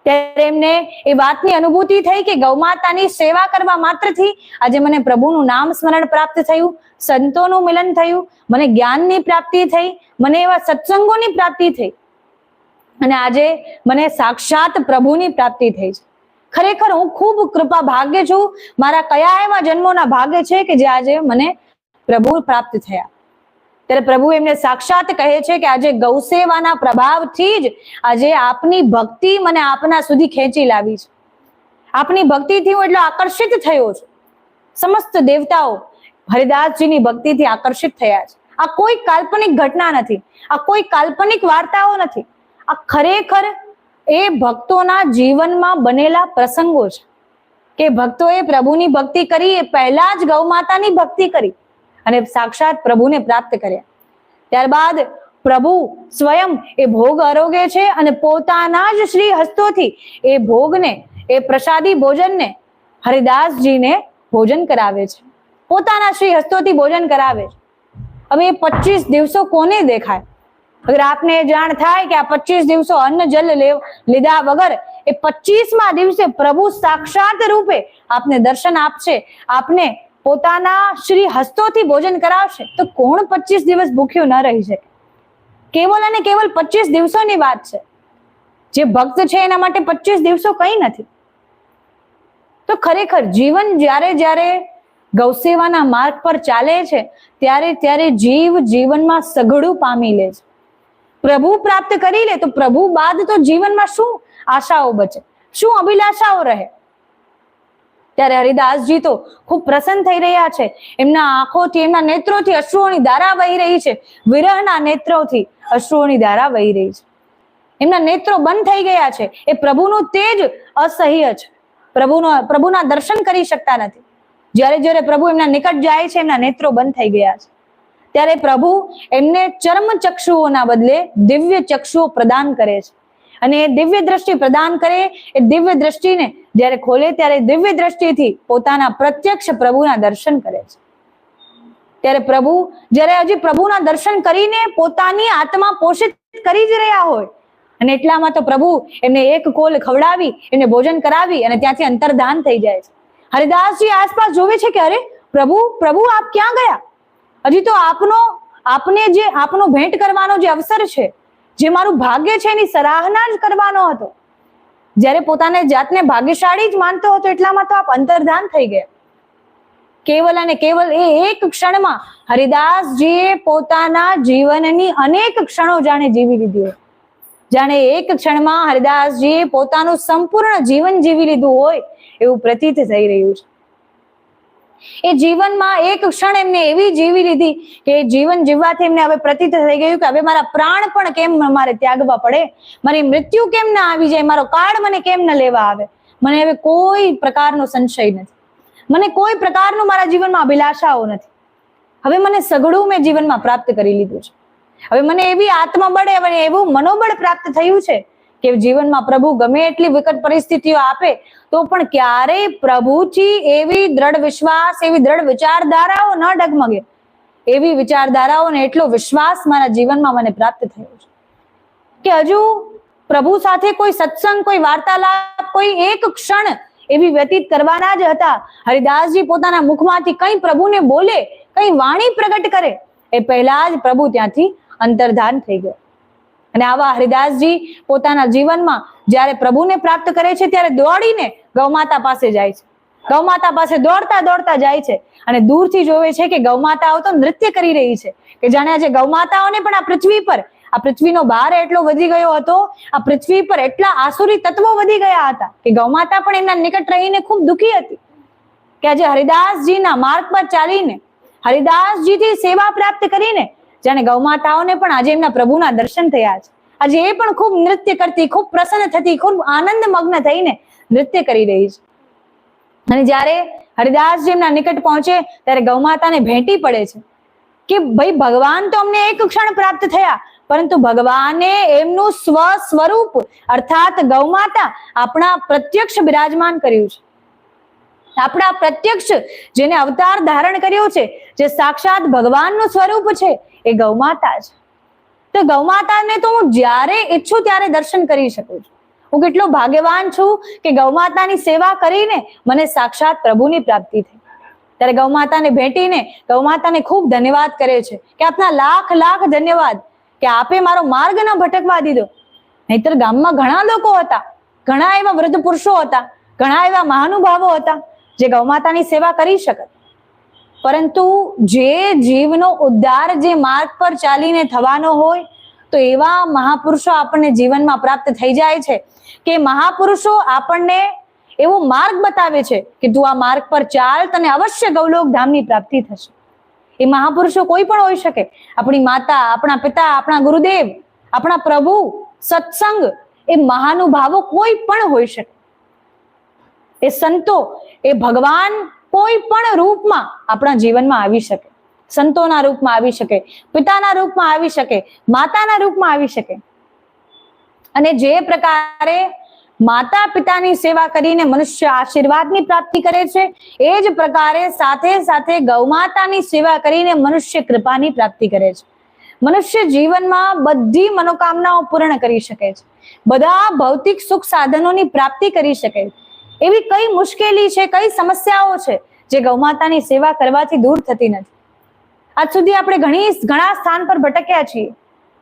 Speaker 1: ત્યારે એમને એ વાતની અનુભૂતિ થઈ કે ગૌ માતાની સેવા કરવા માત્રથી આજે મને પ્રભુનું નામ સ્મરણ પ્રાપ્ત થયું, સંતોનું મિલન થયું, મને જ્ઞાનની પ્રાપ્તિ થઈ, મને એવા સત્સંગોની પ્રાપ્તિ થઈ અને આજે મને સાક્ષાત પ્રભુની પ્રાપ્તિ થઈ છે. ખરેખર હું ખૂબ કૃપા ભાગ્ય છું. મારા કયા એવા જન્મોના ભાગ્ય છે કે જે આજે મને પ્રભુ પ્રાપ્ત થયા. ત્યારે પ્રભુ એમને સાક્ષાત કહે છે કે આજે ગૌ સેવાના પ્રભાવથી જ આજે આપની ભક્તિ મને આપના સુધી ખેંચી લાવી છે. આપની ભક્તિથી હું એટલો આકર્ષિત થયો છું. સમસ્ત દેવતાઓ હરિદાસજીની ભક્તિથી આકર્ષિત થયા છે. આ કોઈ કાલ્પનિક ઘટના નથી, આ કોઈ કાલ્પનિક વાર્તાઓ નથી, આ ખરેખર એ ભક્તોના જીવનમાં બનેલા પ્રસંગો છે કે ભક્તોએ પ્રભુની ભક્તિ કરી, એ પહેલા જ ગૌ માતાની ભક્તિ કરી અને સાક્ષાત પ્રભુને પ્રાપ્ત કર્યા. ત્યારબાદ પ્રભુ સ્વયં એ ભોગ આરોગે છે અને પોતાના જ શ્રી હસ્તોથી એ ભોગને, એ પ્રસાદી ભોજનને હરિદાસજીને ભોજન કરાવે છે. પોતાના શ્રી હસ્તોથી ભોજન કરાવે છે. હવે એ 25 દિવસો કોને દેખાય? અગર આપને જાણ થાય કે આ 25 દિવસો અન્ન જલ લીધા વગર એ 25મા દિવસે પ્રભુ સાક્ષાત રૂપે આપને દર્શન આપશે, આપને પોતાના શ્રી હસ્તોથી ભોજન કરાવશે, તો કોણ 25 દિવસ ભૂખ્યું ન રહી શકે? કેવલ અને કેવલ 25 દિવસોની વાત છે. જે ભક્ત છે એના માટે 25 દિવસો કંઈ નથી. તો ખરેખર જીવન જ્યારે ગૌસેવાના માર્ગ પર ચાલે છે ત્યારે જીવ જીવનમાં સઘળું પામી લે છે. પ્રભુ પ્રાપ્ત કરી લે તો પ્રભુ બાદ તો જીવનમાં શું આશાઓ બચે, શું અભિલાષાઓ રહે? ત્યારે હરિદાસજી તો ખૂબ પ્રસન્ન થઈ રહ્યા છે. એમના આંખોથી, એમના નેત્રોથી અશ્રુઓની ધારા વહી રહી છે. વિરહના નેત્રોથી અશ્રુઓની ધારા વહી રહી છે. એમના નેત્રો બંધ થઈ ગયા છે. એ પ્રભુનું તેજ અસહ્ય છે. પ્રભુના દર્શન કરી શકતા નથી. જ્યારે જ્યારે પ્રભુ એમના નિકટ જાય છે, એમના નેત્રો બંધ થઈ ગયા છે, ત્યારે પ્રભુ એમને ચર્મ ચક્ષુઓના બદલે દિવ્ય ચક્ષુઓ પ્રદાન કરે છે. અને એ દિવ્ય દ્રષ્ટિ પ્રદાન કરે, એ દિવ્ય દ્રષ્ટિને જ્યારે ખોલે ત્યારે દિવ્ય દ્રષ્ટિથી પોતાના પ્રત્યક્ષ પ્રભુના દર્શન કરે છે. ત્યારે પ્રભુ જ્યારે હજી પ્રભુના દર્શન કરીને પોતાની આત્મા પોષિત કરી જ રહ્યા હોય, અને એટલામાં તો પ્રભુ એમને એક કોલ ખવડાવી, એમને ભોજન કરાવી અને ત્યાંથી અંતર્ધાન થઈ જાય છે. હરિદાસજી આસપાસ જોવે છે કે અરે પ્રભુ આપ ક્યાં ગયા? હજી તો આપને જે આપનો ભેટ કરવાનો જે અવસર છે, જે મારું ભાગ્ય છે, એની સરાહના જ કરવાનો હતો. જ્યારે પોતાને જાતને ભાગ્યશાળી જ માનતો હતો, એટલામાં તો આપ અંતર્ધાન થઈ ગયા. કેવલ અને કેવલ એ એક ક્ષણમાં હરિદાસજીએ પોતાના જીવનની અનેક ક્ષણો જાણે જીવી લીધી હોય. જાણે એક ક્ષણમાં હરિદાસજીએ પોતાનું સંપૂર્ણ જીવન જીવી લીધું હોય એવું પ્રતીત થઈ રહ્યું છે. એ જીવનમાં એક ક્ષણ એમને એવી જીવી લીધી કે જીવન જીવવાથી એમને હવે પ્રતીત થઈ ગયું કે હવે મારા પ્રાણ પણ કેમ મારે ત્યાગવા પડે, મારી મૃત્યુ કેમ ના આવી જાય, મારો કાળ મને કેમ ન લેવા આવે. મને હવે કોઈ પ્રકારનો સંશય નથી, મને કોઈ પ્રકારનું મારા જીવનમાં અભિલાષાઓ નથી. હવે મને સઘળું મેં જીવનમાં પ્રાપ્ત કરી લીધું છે. હવે મને એવી આત્મબળ, હવે એવું મનોબળ પ્રાપ્ત થયું છે કે જીવનમાં પ્રભુ ગમે એટલી વિકટ પરિસ્થિતિઓ આપે તો પણ ક્યારેય પ્રભુથી એવી દ્રઢ વિશ્વાસ, એવી દ્રઢ વિચારધારાઓ ન ડગમગે. એવી વિચારધારાઓ ને એટલો વિશ્વાસ મારા જીવનમાં મને પ્રાપ્ત થયો છે કે હજુ પ્રભુ સાથે કોઈ સત્સંગ, કોઈ વાર્તાલાપ, કોઈ એક ક્ષણ એવી વ્યતીત કરવાના જ હતા. હરિદાસજી પોતાના મુખમાંથી કઈ પ્રભુને બોલે, કઈ વાણી પ્રગટ કરે, એ પહેલા જ પ્રભુ ત્યાંથી અંતર્ધાન થઈ ગયો. અને આવા હરિદાસજી પોતાના જીવનમાં જ્યારે પ્રભુને પ્રાપ્ત કરે છે ત્યારે દોડીને ગૌમાતા પાસે જાય છે. ગૌમાતા પાસે દોડતા દોડતા જાય છે અને દૂરથી જોવે છે કે ગૌમાતાઓ તો નૃત્ય કરી રહી છે, કે જાણે આજે ગૌમાતાઓને પણ આ પૃથ્વી પર, આ પૃથ્વીનો ભાર એટલો વધી ગયો હતો, આ પૃથ્વી પર એટલા આસુરી તત્વો વધી ગયા હતા કે ગૌમાતા પણ એમના નિકટ રહીને ખૂબ દુઃખી હતી કે આજે હરિદાસજીના માર્ગ પર ચાલીને, હરિદાસજીથી સેવા પ્રાપ્ત કરીને જાણે ગૌમાતાઓને પણ આજે એમના પ્રભુના દર્શન થયા છે. આજે એ પણ ખૂબ નૃત્ય કરતી, ખૂબ પ્રસન્ન થતી, ખૂબ આનંદ મગ્ન થઈને નૃત્ય કરી રહી છે. અને જ્યારે હરિદાસજી એમના નિકટ પહોંચે ત્યારે ગૌમાતાને ભેટી પડે છે કે ભાઈ ભગવાન તો અમને એક ક્ષણ પ્રાપ્ત થયા, પરંતુ ભગવાને એમનું સ્વરૂપ અર્થાત ગૌમાતા આપણા પ્રત્યક્ષ બિરાજમાન કર્યું છે. આપણા પ્રત્યક્ષ જેને અવતાર ધારણ કર્યો છે, જે સાક્ષાત ભગવાનનું સ્વરૂપ છે, એ ગૌમાતા છે. તો ગૌમાતાને તો હું જ્યારે ઈચ્છું ત્યારે દર્શન કરી શકું છું. હું કેટલો ભાગ્યવાન છું કે ગૌમાતાની સેવા કરીને મને સાક્ષાત પ્રભુની પ્રાપ્તિ થઈ. ત્યારે ગૌમાતાને ભેટીને ગૌમાતાને ખૂબ ધન્યવાદ કરે છે કે આપના લાખ લાખ ધન્યવાદ કે આપે મારો માર્ગ ન ભટકવા દીધો. નહીતર ગામમાં ઘણા લોકો હતા, ઘણા એવા વૃદ્ધ પુરુષો હતા, ઘણા એવા મહાનુભાવો હતા જે ગૌમાતાની સેવા કરી શકત, પરંતુ જે જીવનો ઉદ્ધાર જે માર્ગ પર ચાલીને થવાનો હોય તો એવા મહાપુરુષો આપણને જીવનમાં પ્રાપ્ત થઈ જાય છે કે મહાપુરુષો આપણને એવો માર્ગ બતાવે છે કે તું આ માર્ગ પર ચાલ, તને અવશ્ય ગૌલોક ધામની પ્રાપ્તિ થશે. એ મહાપુરુષો કોઈ પણ હોઈ શકે, આપણી માતા, આપણા પિતા, આપણા ગુરુદેવ, આપણા પ્રભુ, સત્સંગ, એ મહાનુભાવો કોઈ પણ હોઈ શકે. એ સંતો, એ ભગવાન કોઈ પણ રૂપમાં આપણા જીવનમાં આવી શકે. સંતોના રૂપમાં આવી શકે, પિતાના રૂપમાં આવી શકે, માતાના રૂપમાં આવી શકે. અને જે પ્રકારે માતા પિતાની સેવા કરીને મનુષ્ય આશીર્વાદની પ્રાપ્તિ કરે છે, એ જ પ્રકારે સાથે સાથે ગૌમાતાની સેવા કરીને મનુષ્ય કૃપાની પ્રાપ્તિ કરે છે. મનુષ્ય જીવનમાં બધી મનોકામનાઓ પૂર્ણ કરી શકે છે, બધા ભૌતિક સુખ સાધનોની પ્રાપ્તિ કરી શકે છે. એવી કઈ મુશ્કેલી છે, કઈ સમસ્યાઓ છે જે ગૌમાતાની સેવા કરવાથી દૂર થતી નથી. આજ સુધી આપણે ઘણા સ્થાન પર ભટક્યા છીએ,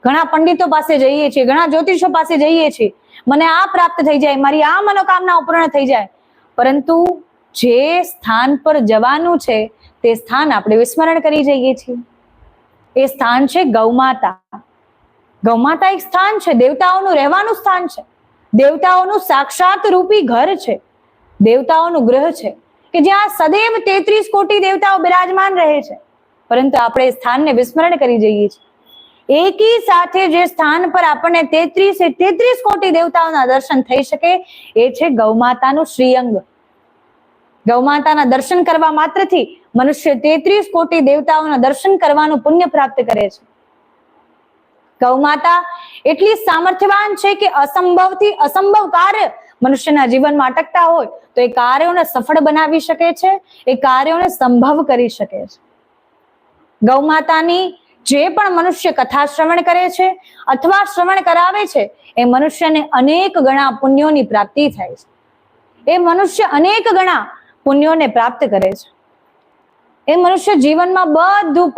Speaker 1: ઘણા પંડિતો પાસે જઈએ છીએ, ઘણા જ્યોતિષો પાસે જઈએ છીએ, મને આ પ્રાપ્ત થઈ જાય, મારી આ મનોકામના પૂર્ણ થઈ જાય, પરંતુ જે સ્થાન પર જવાનું છે તે સ્થાન આપણે વિસ્મરણ કરી જઈએ છીએ. એ સ્થાન છે ગૌમાતા. ગૌમાતા એક સ્થાન છે, દેવતાઓનું રહેવાનું સ્થાન છે, દેવતાઓનું સાક્ષાત રૂપી ઘર છે, દેવતાઓનું ગ્રહ છે કે જ્યાં સદૈવ 33 કોટી દેવતાઓ બિરાજમાન રહે છે, પરંતુ આપણે એ સ્થાનને વિસ્મરણ કરી જઈએ છીએ. એકી સાથે જે સ્થાન પર આપણને 33 કોટી દેવતાઓના દર્શન થઈ શકે એ છે ગૌમાતાનું શ્રીઅંગ, ગૌમાતાના દર્શન કરવા માત્રથી મનુષ્ય 33 કોટી દેવતાઓના દર્શન કરવાનું પુણ્ય પ્રાપ્ત કરે છે. ગૌમાતા એટલી સામર્થ્યવાન છે કે અસંભવથી અસંભવ કાર્ય મનુષ્યના જીવનમાં અટકતા હોય તો એ કાર્યોને સફળ બનાવી શકે છે, એ કાર્યોને સંભવ કરી શકે છે. ગૌમાતાની જે પણ મનુષ્ય કથા શ્રવણ કરે છે અથવા શ્રવણ કરાવે છે એ મનુષ્યને અનેક ગણા પુણ્યોની પ્રાપ્તિ થાય છે. એ મનુષ્ય અનેક ગણા પુણ્યોને પ્રાપ્ત કરે છે. એ મનુષ્ય જીવનમાં બધું